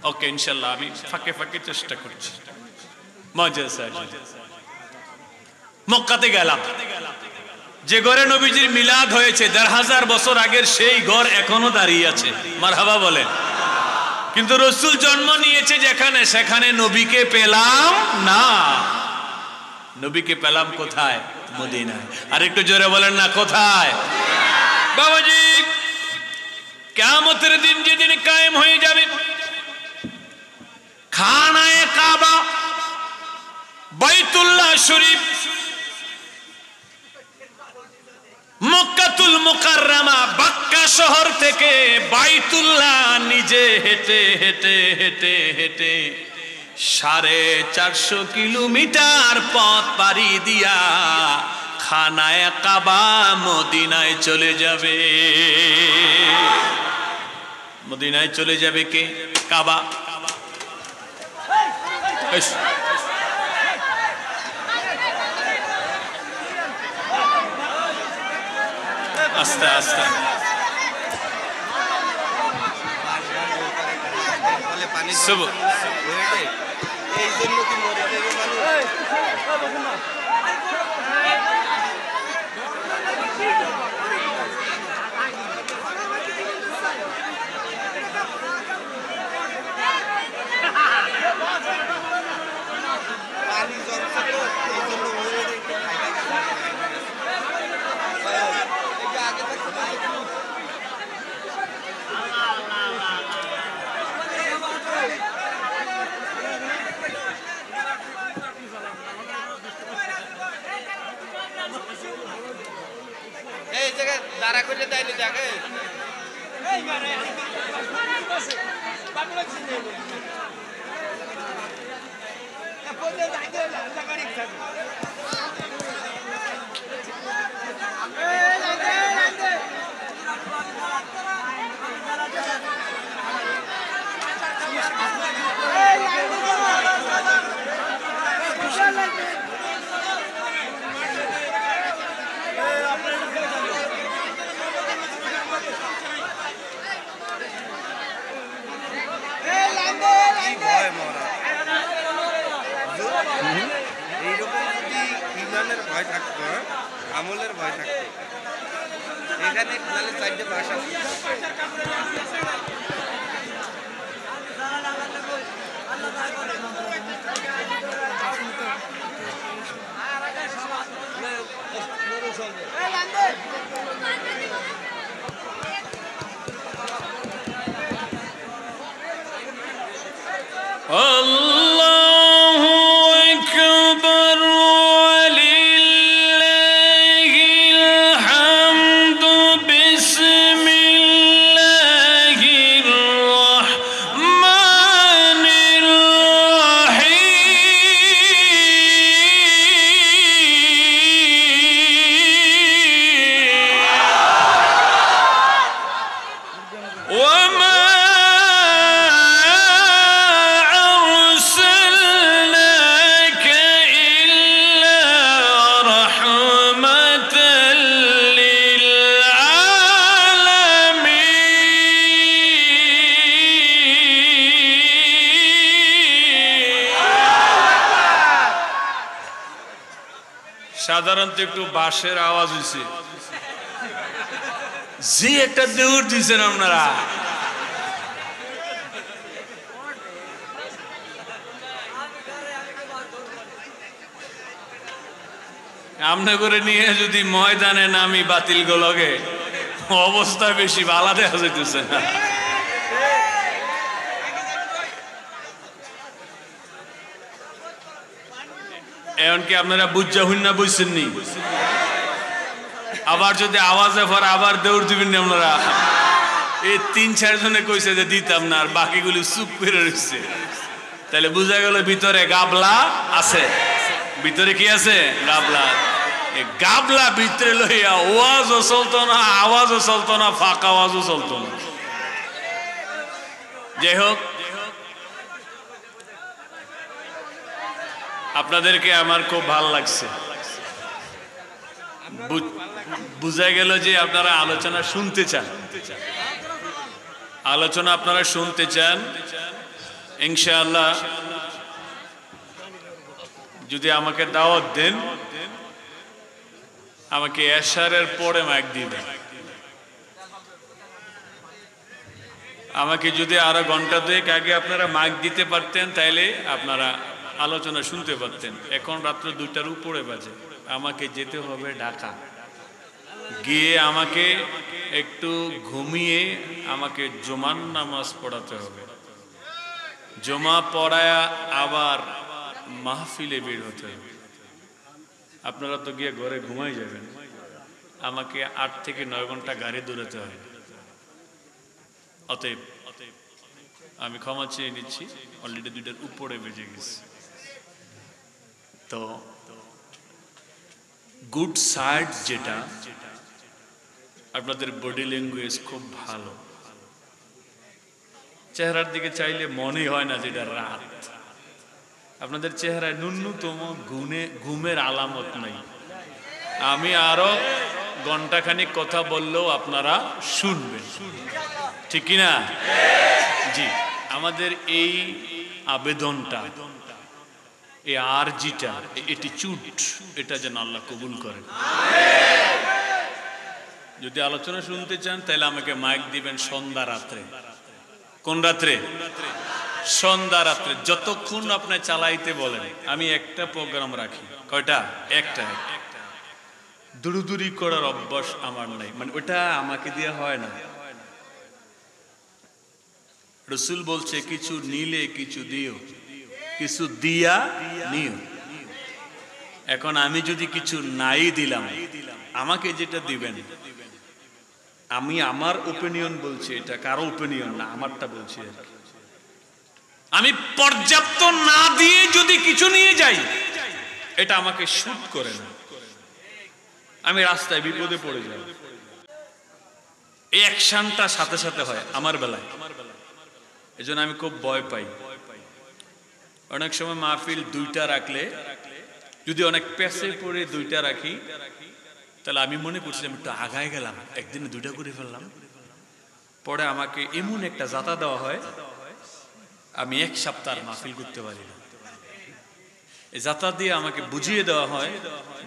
ওকে, ইনশাআল্লাহ আমি ফাঁকে ফাঁকে চেষ্টা করছি। মজ্জা সাহেব মক্কাতে গেলাম, যে ঘরে নবীজির মিলাদ হয়েছে ১৫০০ বছর আগের, সেই ঘর এখনো দাঁড়িয়ে আছে। মারহাবা বলেন। কিন্তু রসুল জন্ম নিয়েছে যেখানে, সেখানে নবীকে পেলাম না। নবীকে পেলাম কোথায়? মদিনায়। আর একটু জোরে বলেন না, কোথায়? বাবাজি, কিয়ামতের দিন যেদিন কায়েম হয়ে যাবে, খানায়ে কাবা, বাইতুল্লাহ শরীফ, মুকাররমা মক্কা শহর থেকে বাইতুল্লাহ নিজে হেঁটে হেঁটে হেঁটে হেঁটে 450 কিলোমিটার পথ পাড়ি দিয়া খানায়ে কাবা মদিনায় চলে যাবে। মদিনায় চলে যাবে কে? কাবা। আস্তে আস্তে এই জন্য কি মরে যাবে মানুষ? পানি জমছে তো এই জন্য মরে দেখতে খাইতে গেছে। আগে থাকতে এই জায়গায় দাঁড়া করে দেয়নি দেখে এইরকম যদি ইমানের ভয় থাকতো, আমলের ভয় থাকতো, এখানে নাহলে 4টে ভাষা আল্লাহু আকবার ওয়ালিল্লাহিল হামদু বিসমিল্লাহির রাহমানির রহিম ওয়া সাধারণত একটু বাঁশের আওয়াজ হয়েছে, যে একটা দৌড় দিয়েছেন আপনারা। আমনে করে নিয়ে যদি ময়দানে নামি বাতিল গোলকে অবস্থা বেশি ভালো দেখা যাইতেছে না। এমনকি আপনারা বুঝা হুন্না বুঝছেননি, আবার যদি আওয়াজে পরে আবার দৌড় দিবেন না আপনারা। এই 3-4 জনে কইছে যে দিতাম না, আর বাকিগুলি চুপ করে রয়েছে। তাহলে বুঝা গেল ভিতরে গাবলা আছে। ভিতরে কি আছে? গাবলা। এই গাবলা ভিতরে লইয়া ওয়াজও চলতো না, আওয়াজও চলতো না, ফাঁকা আওয়াজও চলতো না। যাই হোক, আপনাদেরকে আমার খুব ভালো লাগছে। বুঝা গেল যে আপনারা আলোচনা শুনতে চান, আলোচনা আপনারা শুনতে চান। ইনশাআল্লাহ যদি আমাকে দাওয়াত দেন, আমাকে এশারের পরে মাইক দিবেন। আমাকে যদি আরো ঘন্টা 2 আগে আপনারা মাইক দিতে পারতেন, তাইলে আপনারা আলোচনা শুনতে পারতেন। এখন রাত্র 2টার উপরে বাজে, আমাকে যেতে হবে ঢাকা। গিয়ে আমাকে একটু ঘুমিয়ে আমাকে জুমার নামাজ পড়াতে হবে। জমা পড়ায়া আবার মাহফিলে বের হতে হবে। আপনারা তো গিয়ে ঘরে ঘুমাই যাবেন, আমাকে 8 থেকে 9 ঘন্টা গাড়ি দৌড়াতে হয়। অতএব আমি ক্ষমা চেয়ে নিচ্ছি, অলরেডি 2টার উপরে বেজে গেছে। তো গুড সাইড যেটা, আপনাদের বডি ল্যাঙ্গুয়েজ খুব ভালো। চেহারার দিকে চাইলে মনেই হয় না যেটা রাত। আপনাদের চেহারায় ন্যূনতম ঘুমের আলামত নাই। আমি আরো ঘন্টাখানিক কথা বললেও আপনারা শুনবেন, ঠিক কিনা? জি, আমাদের এই আবেদনটা, এই আরজিটা, অ্যাটিটিউড, এটা যেন আল্লাহ কবুল করেন। যদি আলোচনা শুনতে চান তাহলে আমাকে মাইক দিবেন সন্ধ্যা রাত্রে। কোন রাত্রে? সন্ধ্যা রাত্রে, যতক্ষণ আপনি চালাইতে বলেন। আমি একটা প্রোগ্রাম রাখি। কয়টা? একটা। দূরদূরি করার অভ্যাস আমার নাই, মানে ওটা আমাকে দিয়ে হয় না। রাসূল বলছে কিছু নিলে কিছু দিও, কিছু দিয়া নিও। এখন আমি যদি কিছু নাই দিলাম, আমাকে যেটা দিবেন, আমি আমার ওপিনিয়ন বলছি, এটা কারো ওপিনিয়ন না, আমারটা বলছি আর কি। আমি পর্যাপ্ত না দিয়ে যদি কিছু নিয়ে যাই, এটা আমাকে শুট করে না, আমি রাস্তায় বিপদে পড়ে যাই। এই অ্যাকশনটা সাথে সাথে হয় আমার বেলায়, এজন্য আমি খুব ভয় পাই। অনেক সময় মাহফিল 2টা রাখলে, যদি অনেক পেছে পড়ে 2টা রাখি, তাহলে আমি মনে করছি আমি একটু আগায় গেলাম, একদিনে 2টা করে ফেললাম। পরে আমাকে এমন একটা জাতা দেওয়া হয়, আমি 1 সপ্তাহ মাহফিল করতে পারি না। এই জাতা দিয়ে আমাকে বুঝিয়ে দেওয়া হয়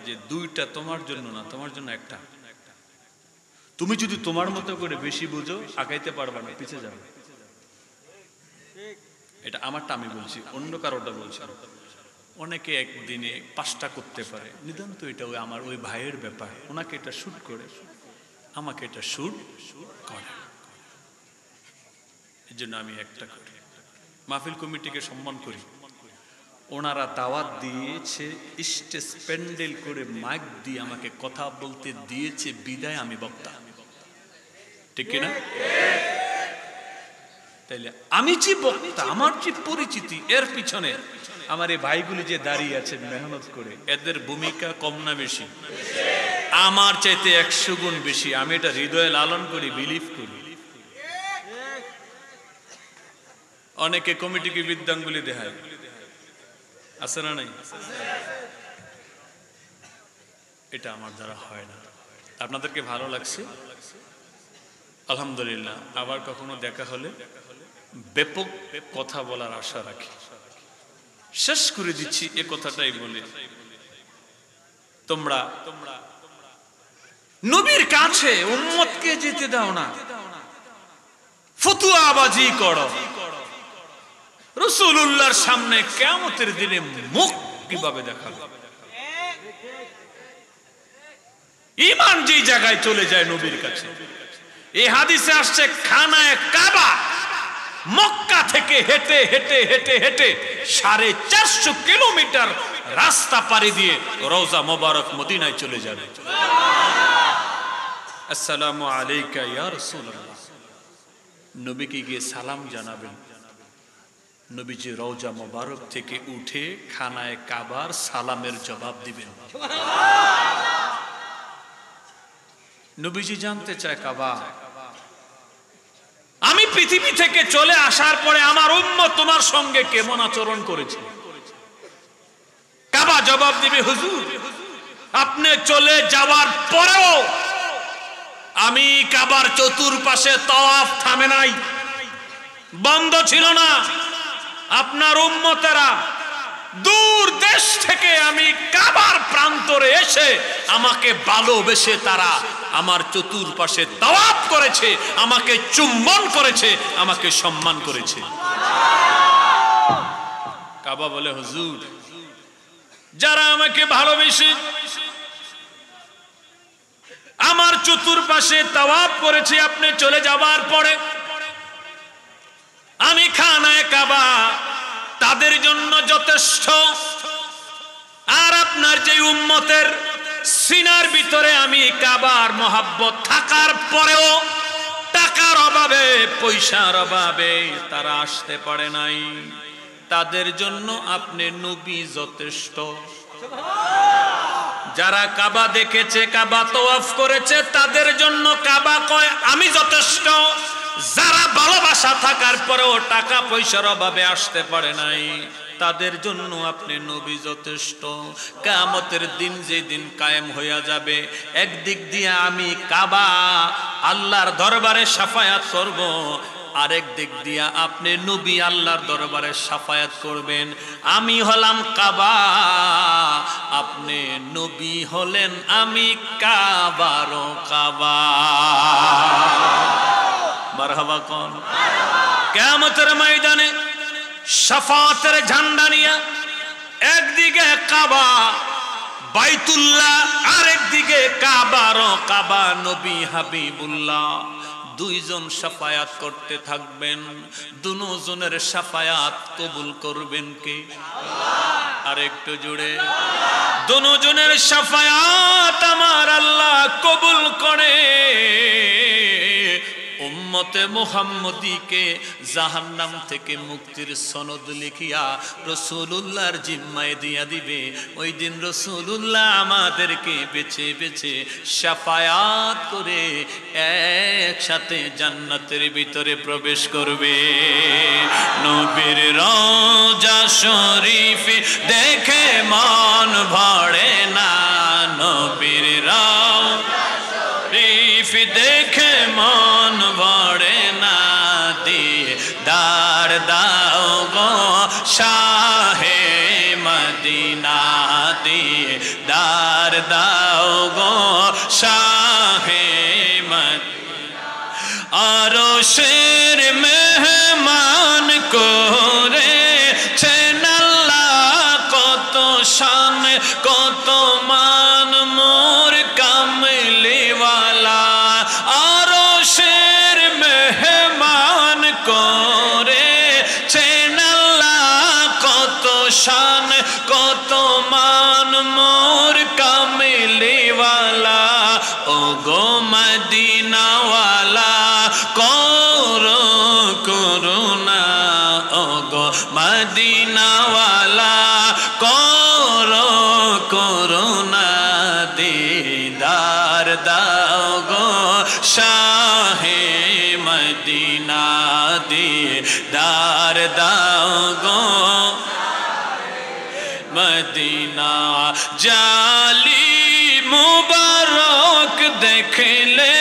যে 2টা তোমার জন্য না, তোমার জন্য একটা। তুমি যদি তোমার মতো করে বেশি বুঝো, আগাইতে পারবা না, পিছিয়ে যাবে। এটা আমারটা আমি বলছি, অন্য কারোটা বলছি। অনেকে একদিনে 5টা করতে পারে, নিদান তো এটা আমার ওই ভাইয়ের ব্যাপার, ওনাকে এটা শুট করে, আমাকে এটা শুট করে। এই জন্য আমি একটা করি। মাহফিল কমিটিকে সম্মান করি, ওনারা দাওয়াত দিয়েছে, স্টেজ প্যান্ডেল করে মাইক দিয়ে আমাকে কথা বলতে দিয়েছে, বিদায় আমি বক্তা, ঠিক কিনা? তাইলে আমি যে বক্তা, আমার যে পরিচিতি, এর পিছনে আমার এই ভাইগুলি যে দাঁড়িয়ে আছে মেহনত করে, এদের ভূমিকা কম না বেশি? আমার চাইতে 100 গুণ বেশি। আমি এটা হৃদয়ে লালন করি, বিলিভ করি। অনেকে কমিটিকে বিদ্যাঙ্গুলি দেখায়, আছে না নাই? এটা আমার দ্বারা হয় না। আপনাদেরকে ভালো লাগছে? আলহামদুলিল্লাহ। আবার কখনো দেখা হলে ব্যাপক কথা বলার আশা রাখি। শেষ করে দিচ্ছি এ কথাটাই বলে, তোমরা নবীর কাছে উম্মতকে যেতে দাও না, ফতুয়াবাজি করো। রাসূলুল্লাহর সামনে কিয়ামতের দিনে মুখ কিভাবে দেখাবে? ঈমান যেই জায়গায় চলে যায় নবীর কাছে। এই হাদিসে আসছে খানায়ে কাবা মক্কা থেকে হেঁটে হেঁটে হেঁটে হেঁটে 450 কিলোমিটার রাস্তা পাড়ি দিয়ে রওজা মোবারক মদিনায় চলে যাবে। আসসালামু আলাইকা ইয়া রাসূলুল্লাহ, নবীকে গিয়ে সালাম জানাবেন। নবীজি রওজা মোবারক থেকে উঠে খানায়ে কাবার সালামের জবাব দিবেন। নবীজি জানতে চায়, কাবা, আমি পৃথিবী থেকে চলে আসার পরে আমার উম্মত তোমার সঙ্গে কেমন আচরণ করেছে? কাবা জবাব দিবে, হুজুর আপনি চলে যাওয়ার পরেও আমি কাবার চতুর্পাশে তাওয়াফ থামে নাই, বন্ধ ছিল না। আপনার উম্মতেরা দূর দেশ থেকে আমি কাবার প্রান্তরে এসে আমাকে ভালোবেসে তারা আমার চতুর্পাশে তাওয়াফ করেছে, আমাকে চুম্বন করেছে, আমাকে সম্মান করেছে। কাবা বলে, হুজুর যারা আমাকে ভালোবেসে আমার চতুর্পাশে তাওয়াফ করেছে, আপনি চলে যাবার পরে আমি খানায়ে কাবা তাদের জন্য যথেষ্ট। আর আপনার যে উম্মতের সিনার ভিতরে আমি কাবার মহাব্বত থাকার পরেও টাকার অভাবে পয়সার অভাবে তারা আসতে পারে নাই, তাদের জন্য আপনি নবী যথেষ্ট। যারা কাবা দেখেছে, কাবা তওয়াফ করেছে, তাদের জন্য কাবা কয় আমি যথেষ্ট। যারা ভালোবাসা থাকার পরেও টাকা পয়সার অভাবে আসতে পারে নাই, তাদের জন্য আপনি নবী যথেষ্ট। কিয়ামতের দিন যেদিন কায়েম হইয়া যাবে, একদিক দিয়ে আমি কাবা আল্লাহর দরবারে শাফায়াত করব, আরেক দিক দিয়া আপনি নবী আল্লাহর দরবারে শাফায়াত করবেন। আমি হলাম কাবা, আপনি নবী হলেন আমি কাবারও কাবা। মারহাবা কোন? কিয়ামতের ময়দানে শাফাতের ঝান্ডা নিয়ে একদিকে কাবা বাইতুল্লাহ, আরেকদিকে কাবারও কাবা নবী হাবিবুল্লাহ, দুইজন শাফায়াত করতে থাকবেন। দুজনের শাফায়াত কবুল করবেন কে? আল্লাহ। আরেকটু জুড়ে, দুজনের শাফায়াত আমার আল্লাহ কবুল করে উম্মতে মুহাম্মদীকে জাহান্নাম থেকে মুক্তির সনদ লিখিয়া রাসূলুল্লাহর জিম্মায় দিয়া দিবে। ওই দিন রাসূলুল্লাহ আমাদেরকে বেছে বেছে শাফায়াত করে একসাথে জান্নাতের ভিতরে প্রবেশ করবে। নবীর রওজা শরীফ দেখে মন ভরে না, নবীর রওজা শরীফ দেখে মন ভরে না, দিদার দাও গো শাহে মদিনা, দিদার দাও গো শাহে মদিনা। আরশের মেহমান করেছেন আল্লাহ, কত শান কত মান মোর কামলিওয়ালা। আরশের মেহমান করেছেন আল্লাহ, কত শান কত মান মোর কামলিওয়ালা। ও গো মদিনাওয়ালা করো করুণা, ও গো মদিনাওয়ালা করো করুণা, দিদার দাও গো শাহে মদিনা, দিদার দাও গো মদিনা। জালি মুবারক দেখলে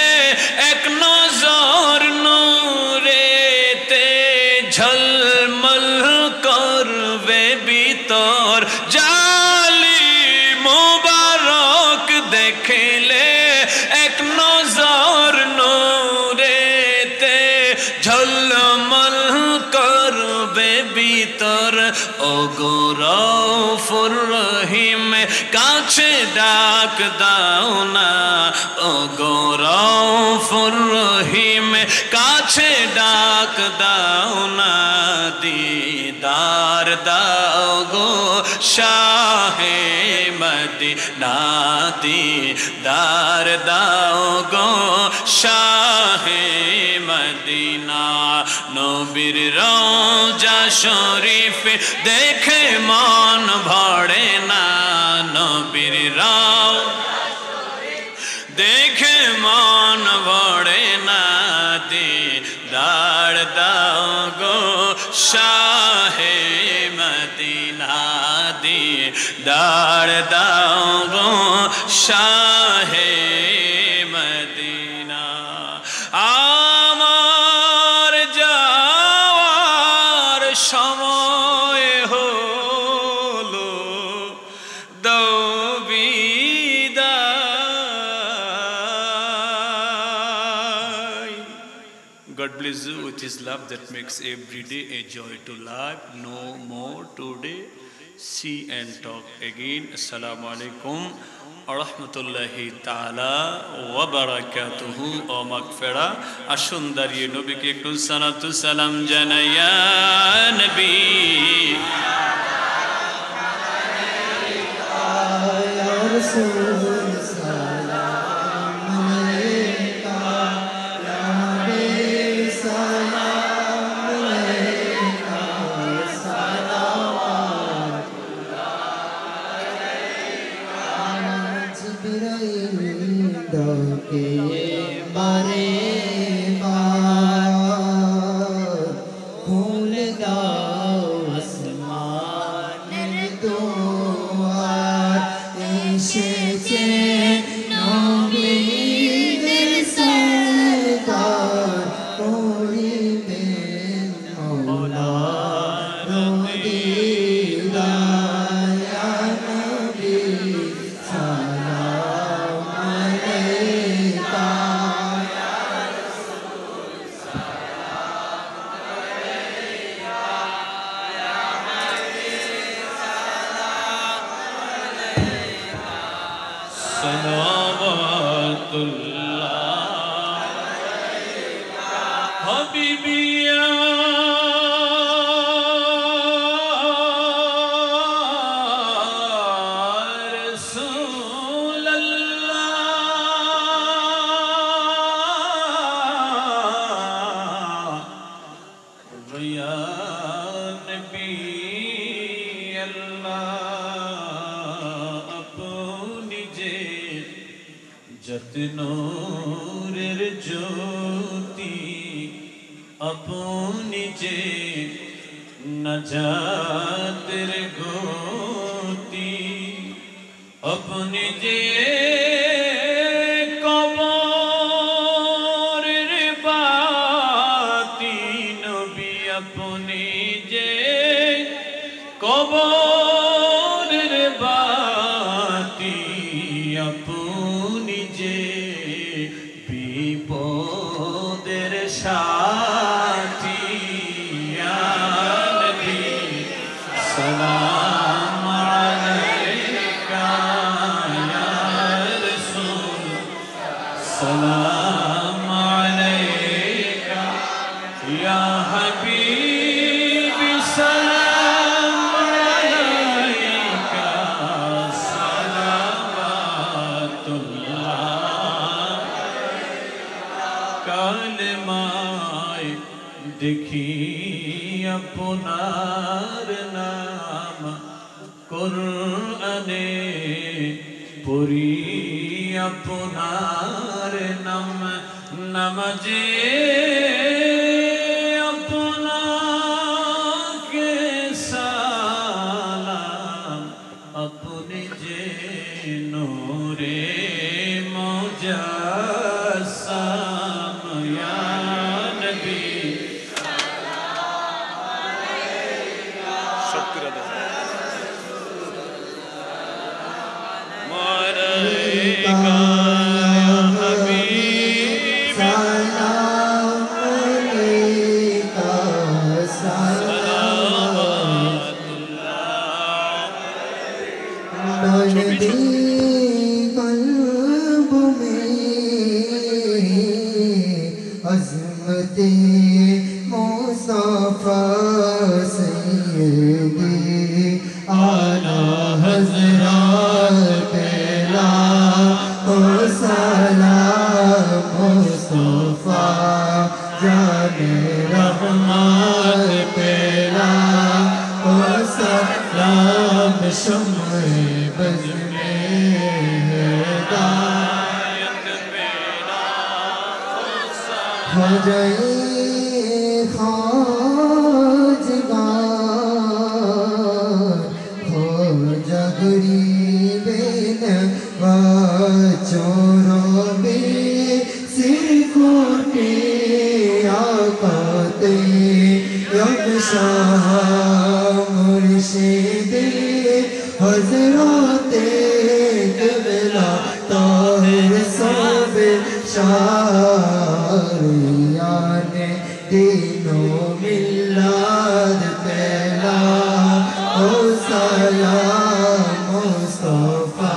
এক নজর নূরেতে ঝলমল করবে ভিতর। জালি মুবারক দেখলে এক নজর নূরেতে ঝলমল করবে ভিতর। ও গো রউফুর রহিম কাছে ডাক দাও না, ও গো রউফুর রহিম কাছে ডাক দাও না, দিদার দাও গো শাহে মদিনা, দিদার দাও গো শাহে মদিনা। নবীর রওজা শরীফ দেখে মন ভরে না, নবীর রওজা শরীফ দেখে মন ভরে না, দিদার দাও গো শাহে মদিনা, দিদার দাও গো শাহে মদিনা। আমার যাওয়ার সময় হলো, দাও বিদায়। God bless you with His love that makes every day a joy to life. No more today. See and talk again. Assalamu alaikum wa rahmatullahi ta'ala wa barakatuhu wa maghfira. Ashun dariye Nabi ke ekটু salatu salam janai ya Nabi. Ya Rasul बंदों के बारे बार खोल दो আসমানের দুয়ার এসেছে নবীদের সরদার করিবেন মওলার দিদার ইয়া নবী সালাম আলাইকা सलावतुल्लाह हबीबी या रसूल अल्लाह या नबी अल्लाह अपनी जे যতনূরের জ্যোতি আপনি যে নজাতের গতি আপনি যে কবরের বাতি নবী আপনি যে কবরের বাতি আপনি যে বিপদের সাথী ইয়া নবী সালাম আলাইকা ইয়া রাসূল সালাম আলাইকা ইয়া হাবিবি সালাম আলাইকা সালাওয়াতুল্লাহ কালেমায় দেখি আপনার নাম কুরআনে পড়ি আপনার নাম নামাজে আপনাকে সালাম আপনি যে নূরে মুজাসসাম ইয়া নবী अज़मते मुस्तफ़ा सय्यदी आला हज़रत पेला ओ सलाम मुस्तफ़ा जाने रहमान पेला ओ सलाम शम्ए बज़ में हिदायत हो जाए खाजगार हो जा गरीबे नवाज़ों में सिर कोटे आकाते यमशाह मुर्शिदे हज़राते क़िबला ताहिर साबिर शारियाने दीनों मिलाद पहला ओ सलाम मुस्तफ़ा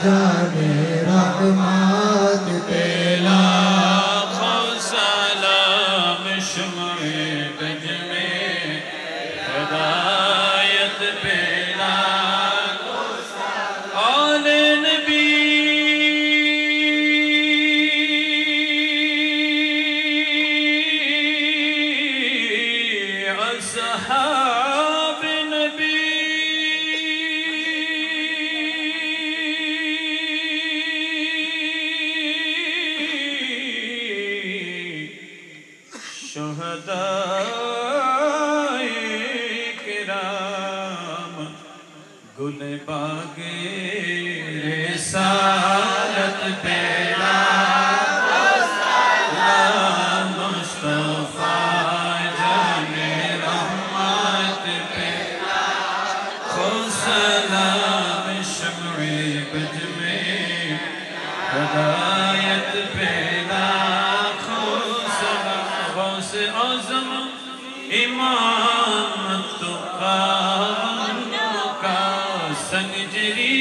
जाने रहमत पहला सलाम शम्ए गंज में हिदायत पेला आले नबी शुहदाए किराम गुल बागे रिसालत पे मुस्तफा जाने रहमत पे सलाम शम्ए बज में हदायत पे लाखों सलाम गौसे आज़म इमाम तुका का संजरी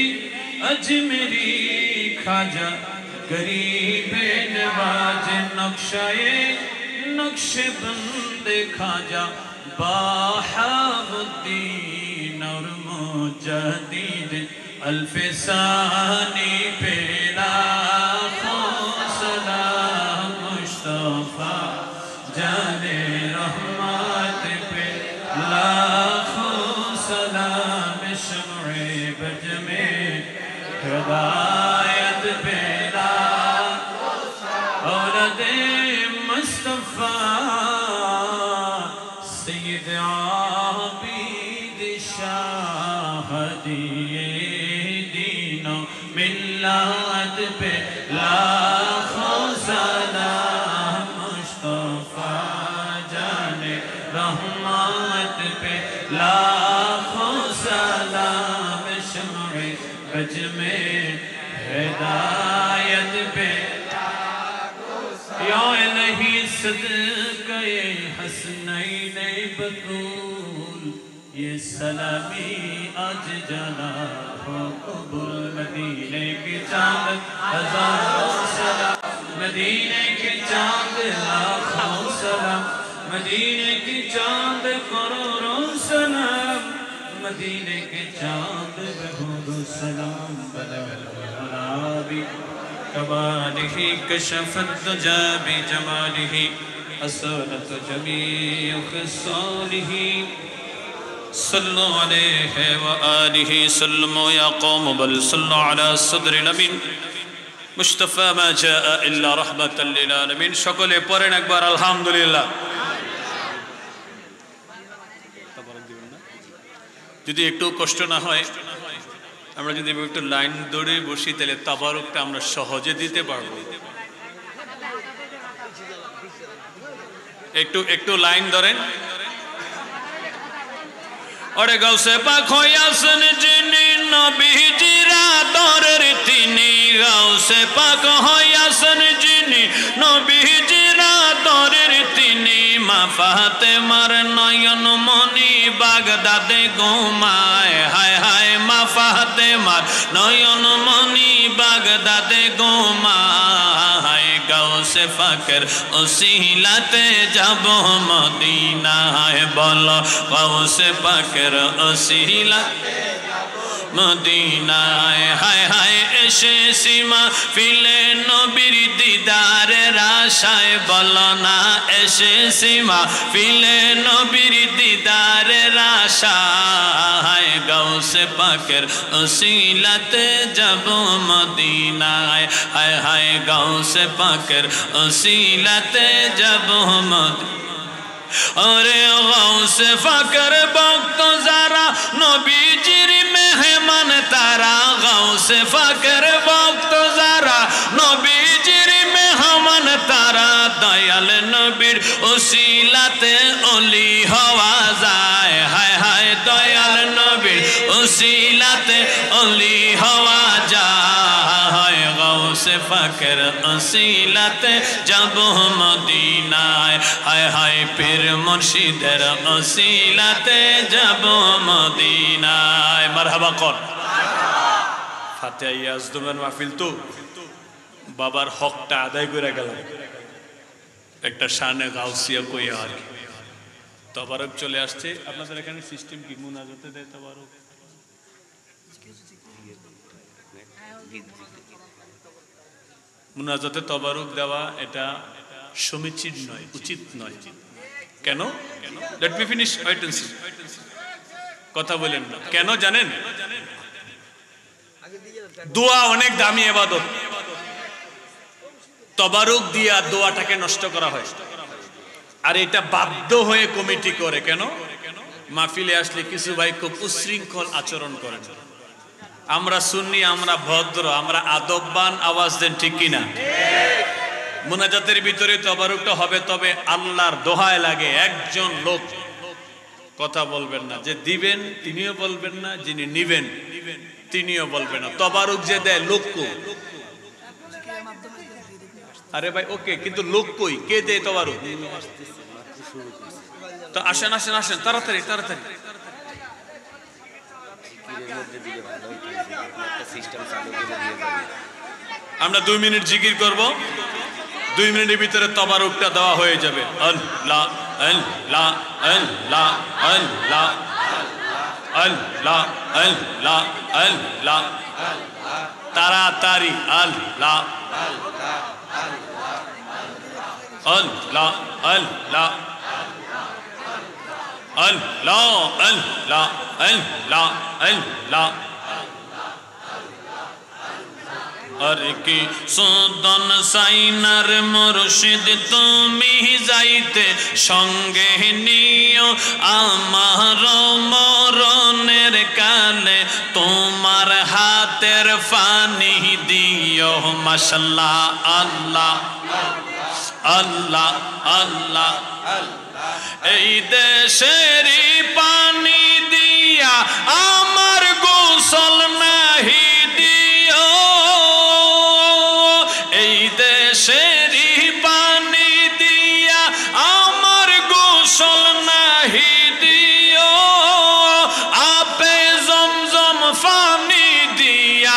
अजमेरी खाजा गरीब नवाज नक्शाए नक्शबंद खाजा बाहाउद्दीन और मुजाहिद अल्फसानी पे लाखों सलाम मुस्तफा जाने रहमत पे लाखों सलाम शम्ए बज में हिदायत पे औरत मुस्तफा सैयद आबिद शाह दिए दीनो मिल्लत पे लाखों सलाम मुस्तफा जाने रहमत पे लाखों सलाम शम्ए बज में हिदायत पे या इलाही सदक़े हसनैन बतूल ये सलामी आज जना हो कबूल मदीने के चांद हजारों सलाम मदीने के चांद लाखों सलाम मदीने के चांद करोड़ों सलाम मदीने के चांद बहुत सलाम बलगल मनाबी कमालिह कशफत दुजा बिजमालिह असरत जमीअ खिसालिह सल्लु अलैहि व आलिहि सल्लमु या कौम बल सल्लु अला सदरिल अमीन मुस्तफा मा जाअ इल्ला रहमतल लिल आलामीन সকলে পড়েন একবার আলহামদুলিল্লাহ যদি একটু কষ্ট না হয় আমরা যদি একটু লাইন ধরে বসি তাহলে তাবারুকটা আমরা সহজে দিতে পারবো একটু একটু লাইন ধরেন ওরে গাউসে পাক হইয়াছেন যিনি নবীজিরা দরের তিনি গাউসে পাক হইয়াছেন যিনি নবীজিরা দরের তিনি মা ফাতেমার নয়ন মনি বাগদাদে ঘুমায় হায় হায় মা ফাতেমার নয়ন মনি বাগদাদে ঘুমায় গাউসে পাকের ওসিলাতে যাব মদিনায় বলো গাউসে পাকের ওসিলাতে মদিনায় হায় হায় এসে সীমা ফিলে নবীর দিদারের আশায় বলো না এসে সীমা ফিলে নবীর দিদারের আশায় গাউসে পাকের ওসিলাতে যাব মদিনায় হায় হায় গাউসে পাকের ওসিলাতে যাব মদিনায় अरे गौसे फकर भक्त जरा नबीजिर मेहमान तारा गौसे फकर भक्त जरा नबीजिर मेहमान तारा दयाल नबीर उसीलाते ओली हवा जाए हाय हाय दयाल नबीर उसीलाते ओली हवा जाए गौसे फकर उसीलाते जब मदीनाय हाय हाय पीर मुर्शिদের ওসিলাতে যাব মদিনায় মারহাবা কর ফাতিহা ইয়াজদুমের মাহফিল তো বাবার হকটা আদায় করে গেল একটা শানে গাউসিয়া কই আর তবারক চলে আসছে আপনাদের এখানে সিস্টেম কি মুনাজাতে দেয় তবারক মুনাজাতে তবারক দেওয়া এটা সমীচীন নয় উচিত নয় কেন let me finish wait and see কথা বলেন না কেন জানেন দোয়া অনেক দামি ইবাদত তবারক দিয়া দোয়াটাকে নষ্ট করা হয় আর এটা বাধ্য হয়ে কমিটি করে। কেন? মাহফিলে আসলে কিছু ভাই খুব উশৃঙ্খল আচরণ করেন। আমরা সুন্নি, আমরা ভদ্র, আমরা আদববান, আওয়াজ দেন ঠিক কিনা? মুনাজাতের ভিতরে তবারুকটা হবে, তবে আল্লাহর দোহায় লাগে একজন লোক কথা বলবেন না। যে দিবেন তিনিও বলবেন না, যিনি নিবেন তিনিও বলবেন না। তবারুক যে দেয় লোক কই? আরে ভাই ওকে, কিন্তু লোক কই? কে দেয় তবারুক? তো আসেন আসেন আসেন, তাড়াতাড়ি তাড়াতাড়ি। আমরা 2 মিনিট জিকির করব, 2 মিনিটের ভিতরে তবারুকটা দেওয়া হয়ে যাবে। আল্লাহ আল্লাহ আল্লাহ আল্লাহ আল্লাহ আল্লাহ আল্লাহ, তাড়াতাড়ি আল্লাহ আল্লাহ আল্লাহ আল্লাহ আল্লাহ আল্লাহ আল্লাহ। আর কি সুদন সাইনার মুর্শিদ তুমি যাইতে সঙ্গে নিও আমার মরণের কালে, তোমার হাতের পানি দিও মাশাআল্লাহ আল্লাহ আল্লাহ আল্লাহ। এই দেশেরই পানি দিয়া আমার গোসল নাহি দিও, এই দেশেরই পানি দিয়া আমার গোসল নাহি দিও, আপে জমজম পানি দিয়া,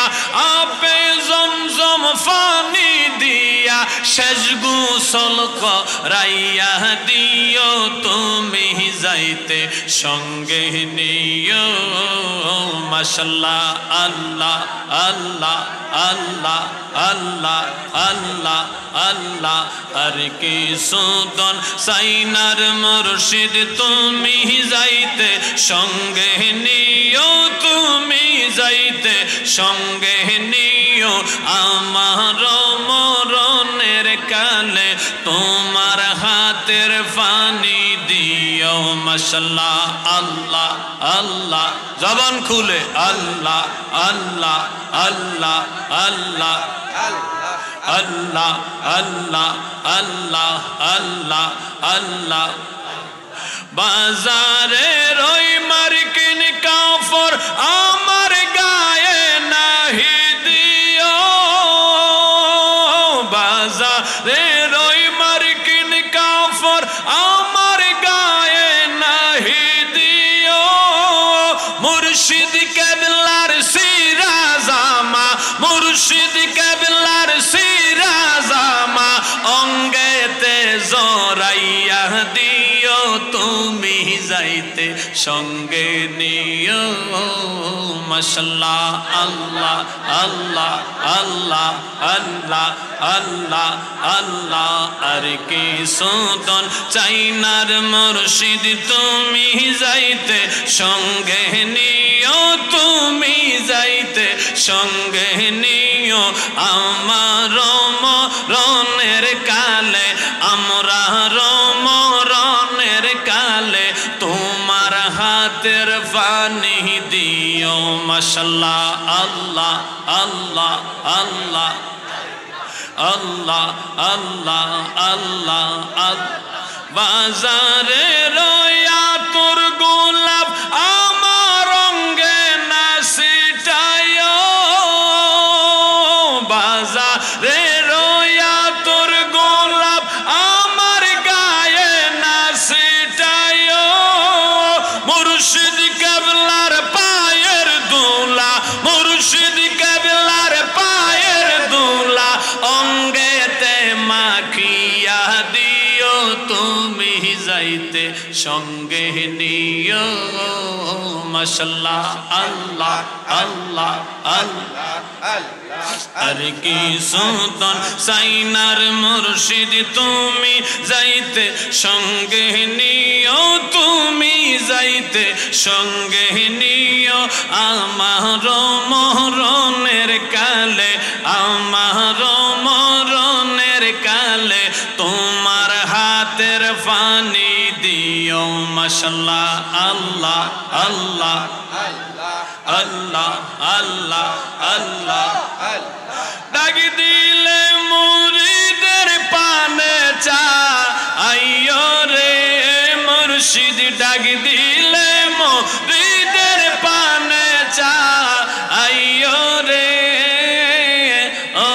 আপে জমজম পানি দিয়া শেষ গোসল করাইয়া দিও, তুমি যাইতে সঙ্গে নিও মাশাআল্লাহ আল্লাহ আল্লাহ আল্লাহ আল্লাহ আল্লাহ আল্লাহ। আর কি সুদন সাইনার মুর্শিদ তুমি যাইতে সঙ্গে নিও, তুমি যাইতে সঙ্গে নিও আমার মরণের কালে, তোমার হাতের পানি দিও মাশাআল্লাহ আল্লাহ আল্লাহ। জবান খুলে আল্লাহ আল্লাহ আল্লাহ আল্লাহ আল্লাহ আল্লাহ আল্লাহ আল্লাহ আল্লাহ। বাজারে রই মার্কিন কাফর আমার গায়ে নাহি দিও, বাজারে রই মার্কিন কাফর আমার গায়ে নাহি দিও, মুর্শিদ কেবলার সিরা জামা, মুর্শিদ কেবলার সিরা জামা অঙ্গেতে জড়াইয়া দিও, তুমি যাইতে সঙ্গে নিও মাশাআল্লাহ আল্লাহ আল্লাহ আল্লাহ আল্লাহ আল্লাহ আল্লাহ। আর কি সুদন চাইনার মুর্শিদ তুমি যাইতে সঙ্গে নিও, তুমি যাইতে সঙ্গে নিও আমার মরণের কালে, আমরা মরণের কালে তোমার হাতের পানি দিও মাশাআল্লাহ আল্লাহ আল্লাহ আল্লাহ আল্লাহ আল্লাহ আল্লাহ আল্লাহ। বাজারে রয়া তোর গোলাপ আমার অঙ্গে না ছিটায়ো, বাজারে রয়া তোর গোলাপ আমার গায়ে না ছিটায়ো, মুর্শিদ কেবলার পায়ের দোলা, মুর্শিদ কেবলার পায়ের দোলা অঙ্গেতে মাখিয়া দিও, তুমি যাইতে সঙ্গে নিও মাশাআল্লাহ আল্লাহ আল্লাহ আল্লাহ। আর কি সুদন সাইনার মুর্শিদ তুমি যাইতে সঙ্গে নিও, তুমি যাইতে সঙ্গে নিও আমার মরণের কালে, আমার মরণের কালে তোমার হাতের পানি মাশাআল্লাহ আল্লাহ আল্লাহ আল্লাহ আল্লাহ আল্লাহ ডাকি দিলে মুরিদের পানে চা আইয়ো রে মুর্শিদ ডাকি দিলে মুরিদের পানে চা আইয়ো রে ও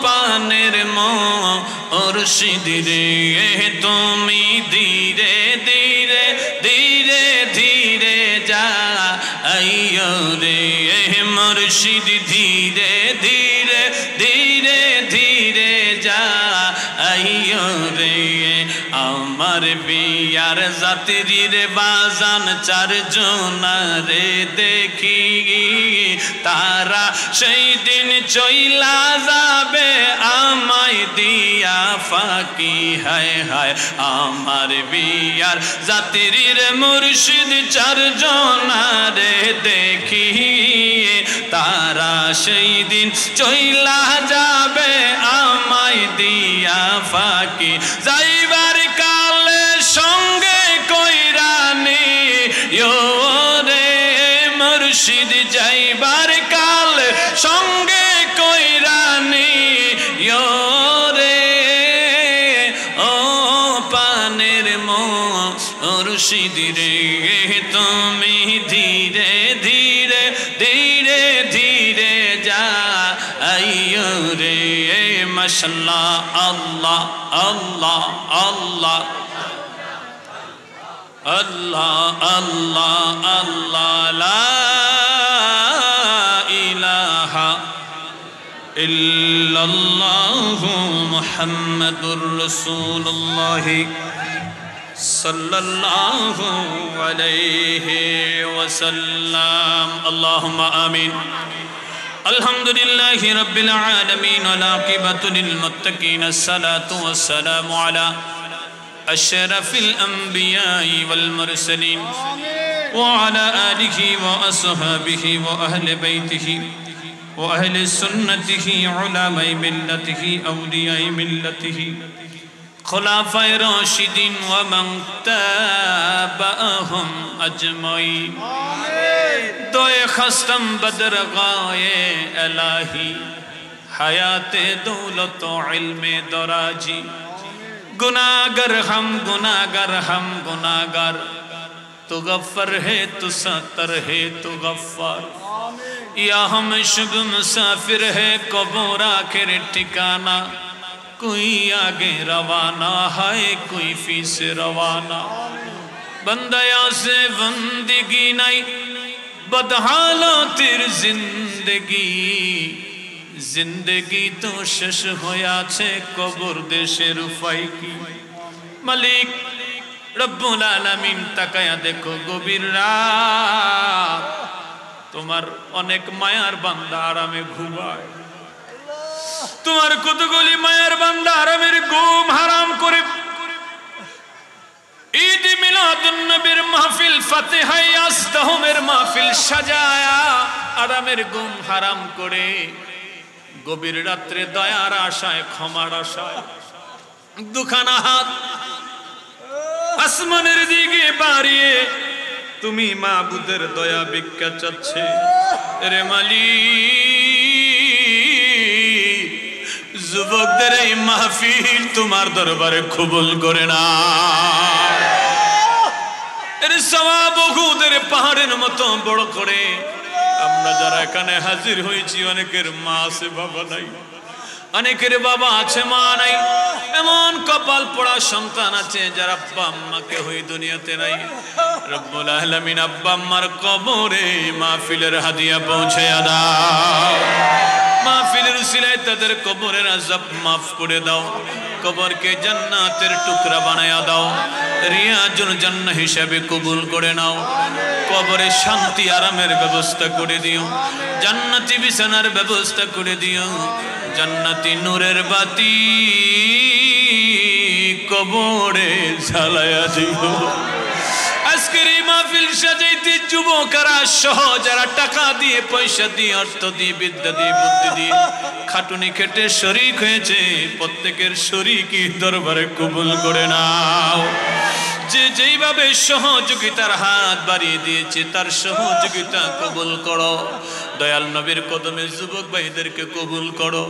পানের মুর্শিদ রে তুমি ধীরে ধীরে ধীরে ধীরে যা আইয়ো রে মুর্শিদ ধীরে ধীরে ধীরে ধীরে যা আইয়ো রে আমার বিয়ার যাত্রীর বাজান চারজনারে দেখি তারা সেই দিন চইলা যাবে আমায় দিয়া ফাঁকি হায় হায় আমার বিয়ার যাত্রীর মুর্শিদ চারজনারে দেখি তারা সেই দিন চইলা যাবে আমায় দিয়া ফাঁকি যাইবার কালে সঙ্গে কইরানি রে মুর্শিদ যাইবার কালে সঙ্গে কইরানি রে ও পানের মুর্শিদ রে তুমি ধীরে ধীরে ধীরে ধীরে যা আইয়ো রে মাশাআল্লাহ আল্লাহ আল্লাহ আল্লাহ আল্লাহ আল্লাহ আল্লাহ লা ইলাহা ইল্লাল্লাহু মুহাম্মাদুর রাসূলুল্লাহ সাল্লাল্লাহু আলাইহি ওয়াসাল্লাম আল্লাহুম্মা আমিন আলহামদুলিল্লাহি রাব্বিল আলামিন ওয়াল আকিবাতু লিল মুত্তাকিন আসসালাতু ওয়াসসালামু আলা আশরাফিল আমবিয়াই ওয়াল মুরসালিন ওয়া আলা আলিহি ওয়া আসহাবিহি ওয়া আহলি বাইতিহি ওয়া আহলি সুন্নতিহি উলামাই মিল্লাতিহি আউলিয়াই মিল্লাতিহি খুলাফায়ে রাশিদিন ওয়া মান তাবাআহুম আজমাইন আমিন দোয়ে খাস্তম বদর গায়ে ইলাহি হায়াতে দৌলত ইলমে দরাজি गुनाहगार हम गुनाहगार तू गफ्फार है तू सत्तर है तू गफ्फार या हम शुभ मुसाफिर है कब्र आखिर ठिकाना कोई आगे रवाना है कोई फीस रवाना बंदया से बंदगी नहीं बदहालतेर जिंदगी जिंदगी तो शेष होया छे कबर देशेर उपाय की मालिक रब्बुल आलामीन ताकाया देखो गभीर रात तुम्हार अनेक मायार बांदा आरामे घुमाय तुम्हार कतगुली मायार बांदा आरामेर घुम हाराम करे ईद मिलादुन नबीर महफिल फातिहा यासदाहुमेर महफिल साजाया आरामेर घुम हाराम करे गभीर रात्रे दयार आशाय क्षमार आशाय दुखाना हाथ आसमानेर दिके बाड़िये तुमी माबुदेर दया भिक्षा चाচ্ছে रे मालिक যুবকদের এই মাহফিল তোমার দরবারে কবুল করে না এর সওয়াব উহুদের পাহাড়ের মতো বড় করে আমরা যারা এখানে হাজির হয়েছি অনেকের মা আছে বাবা নাই অনেকের বাবা আছে মা নাই এমন কপাল পোড়া সন্তান আছে যার আব্বা আম্মাকে হই দুনিয়াতে নাই রব্বুল আলামিন আব্বা আম্মার কবরে মাহফিলের হাদিয়া পৌঁছে দাও মাহফিলের উসিলায় তাদের কবরের আযাব মাফ করে দাও কবরকে জান্নাতের টুকরা বানায়া দাও রিয়াজুল জান্নাহ হিসেবে কবুল করে নাও কবরে শান্তি আরামের ব্যবস্থা করে দিও জান্নাতি বিছানার ব্যবস্থা করে দিও জান্নাতি নূরের বাতি কবরে জ্বালায়া দিও আজকের এই মাহফিল সাজাইতে যুবকরা সহ যারা টাকা দিয়ে পয়সা দিয়ে অর্থ দিয়ে বিদ্যা দিয়ে বুদ্ধি দিয়ে খাটুনি খেটে শরীক হয়েছে প্রত্যেকের শরীকি দরবারে কবুল করে নাও যে যেইভাবে সহযোগিতার হাত বাড়িয়ে দিয়েছে তার সহযোগিতা কবুল করো। দয়াল নবীর কদমে যুবক ভাইদেরকে কবুল করো,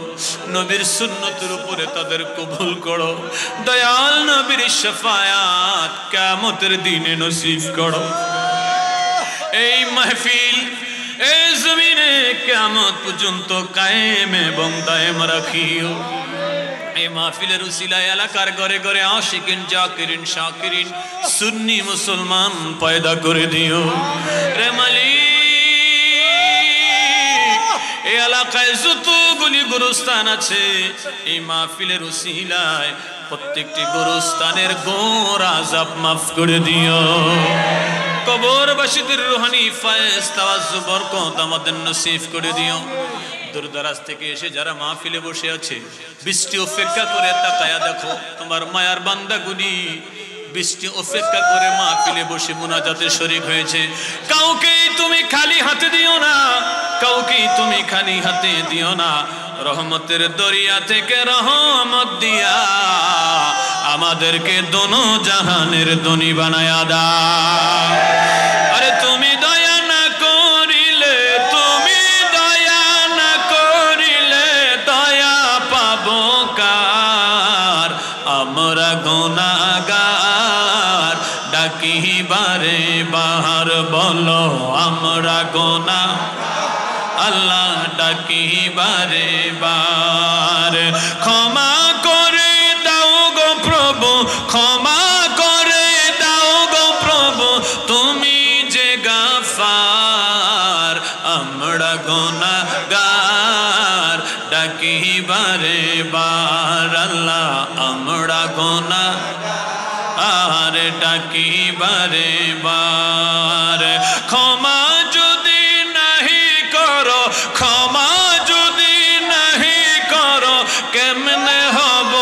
নবীর সুন্নতের উপরে তাদের কবুল করো। দয়াল নবীর শাফায়াত কিয়ামতের দিনে নসিব করো। এই মাহফিল এই জমিনে কিয়ামত পর্যন্ত কায়েম এবং দায়েম রাখিও। এই মাহফিলের উসিলায় এলাকার ঘরে ঘরে আশিকিন জাকিরিন শাকিরিন সুন্নি মুসলমান পয়দা করে দিও রে মালিক। এই এলাকায় যতগুলি গোরস্থান আছে এই মাহফিলের উসিলায় প্রত্যেকটি গোরস্থানের গোর আযাব মাফ করে দিও। কবরবাসীদের রুহানি ফায়েজ তাওয়াজ্জু বরকত আমাদের নসিব করে দিও। দূরদরাজ থেকে এসে যারা মাহফিলে বসে আছে বৃষ্টি উপেক্ষা করে তাকায়া দেখো তোমার মায়ার বান্দাগুলি বৃষ্টি উপেক্ষা করে মাহফিলে বসে মুনাজাতে শরীক হয়েছে। কাউকে তুমি খালি হাতে দিও না, কাউকে তুমি খালি হাতে দিও না। রহমতের দরিয়া থেকে রহমত দিয়া আমাদেরকে দোনো জাহানের ধনী বানায়া দাও। আরে তুমি দয়া না করিলে, তুমি দয়া না করিলে দয়া পাবো কার? আমরা গুনাহগার ডাকি বারে বাহার বলো আমরা গুনাহ আল্লাহ ডাকি বারে বার। ক্ষমা করে দাও গো প্রভু, ক্ষমা করে দাও গো প্রভু, তুমি যে গাফার। আমরা গুনাহগার ডাকি বারে বার আল্লাহ আমরা গুনাহগার ডাকি বারে বার। ক্ষমা যদি নাহি করো, ক্ষমা যদি নাহি করো কেমনে হব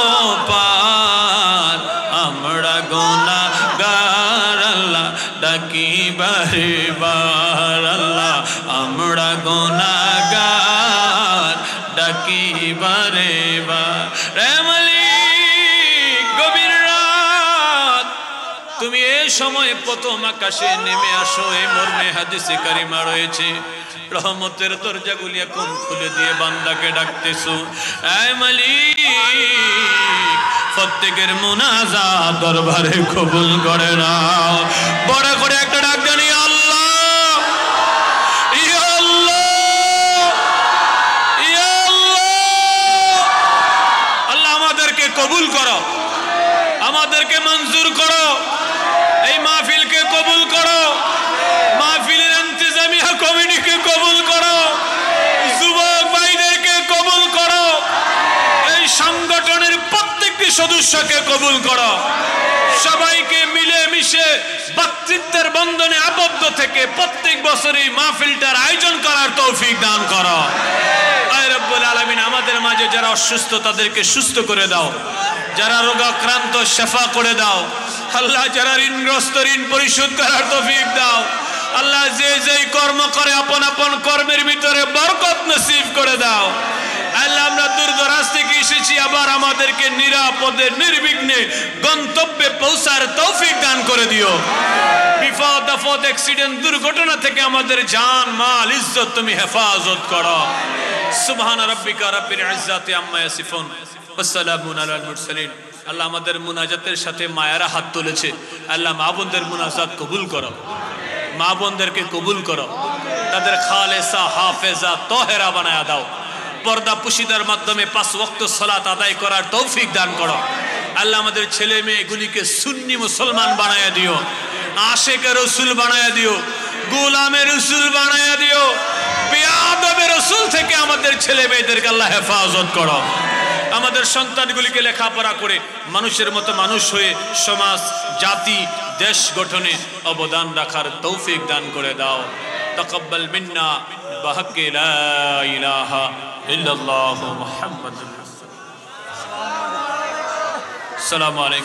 পার? আমরা গুনাহগার আল্লাহ ডাকি বারে বার আল্লাহ আমরা গুনাহগার ডাকি বারে বার। রে মালিক গভীর রাত তুমি এই সময় প্রথম আকাশে নেমে আসো এই মর্মে হাদিসে কারিমা রয়েছে। রহমতের দরজাগুলি এখন খুলে দিয়ে বান্দাকে ডাকতেছো। এ মালিক প্রত্যেকের মুনাজাত দরবারে কবুল করে নাও। বড় করে একটা ডাক জানি আল্লাহ, ইয়া আল্লাহ, ইয়া আল্লাহ। আল্লাহ আমাদেরকে কবুল করো, আমাদেরকে মঞ্জুর করো, এই মাহফিলকে কবুল করো, মাহফিলের ইন্তজামিয়া কমিটিকে কবুল করো, যুবক ভাইদেরকে কবুল করো, এই সংগঠনের প্রত্যেকটি সদস্যকে কবুল করো। সবাইকে মিলে মিশে ভ্রাতৃত্বের বন্ধনে আবদ্ধ থেকে প্রত্যেক বছর এই মাহফিলটার আয়োজন করার তৌফিক দান করো। আয় রব্বুল আলামিন আমাদের মাঝে যারা অসুস্থ তাদেরকে সুস্থ করে দাও, যারা রোগাক্রান্ত শিফা করে দাও। আল্লাহ যারা ঋণগ্রস্ত ঋণ পরিশোধ করার তৌফিক দাও। আল্লাহ যে যেই কর্ম করে আপন আপন কর্মের ভিতরে বরকত নসিব করে দাও। আল্লাহ আমরা দূর দরাজ থেকে এসেছি, আবার আমাদেরকে নিরাপদে নির্বিঘ্নে গন্তব্যে পৌঁছার তৌফিক দান করে দিও। বিপদ আপদ অ্যাক্সিডেন্ট দুর্ঘটনা থেকে আমাদের জান মাল ইজ্জত তুমি হেফাজত করো। সুবহান রাব্বিকা রাব্বিল ইজ্জাতি আম্মা ইয়াসিফুন ওয়া সালামুন আলাল মুরসালিন। আল্লাহ আমাদের মুনাজাতের সাথে মায়েরা হাত তুলেছে, আল্লাহ মা বোনদের মুনাজাত কবুল করো, মা বোনদেরকে কবুল করো, তাদের খালেসা হাফেজা তাহেরা বানায়া দাও। পর্দা পুশিদার মাধ্যমে 5 ওয়াক্ত সালাত আদায় করার তৌফিক দান করো। আল্লাহ আমাদের ছেলে মেয়েগুলিকে সুন্নি মুসলমান বানায়া দিও, আশিকে রাসূল বানায়া দিও, গোলামে রাসূল বানায়া দিও। বেয়াদবে রাসূল থেকে আমাদের ছেলে মেয়েদেরকে আল্লাহ হেফাজত করো। আমাদের সন্তানগুলিকে লেখাপড়া করে মানুষের মতো মানুষ হয়ে সমাজ জাতি দেশ গঠনে অবদান রাখার তৌফিক দান করে দাও। তাকাব্বাল মিন্না বিহাক্কি লা ইলাহা ইল্লাল্লাহু মুহাম্মাদুর রাসূলুল্লাহ। আসসালামু আলাইকুম।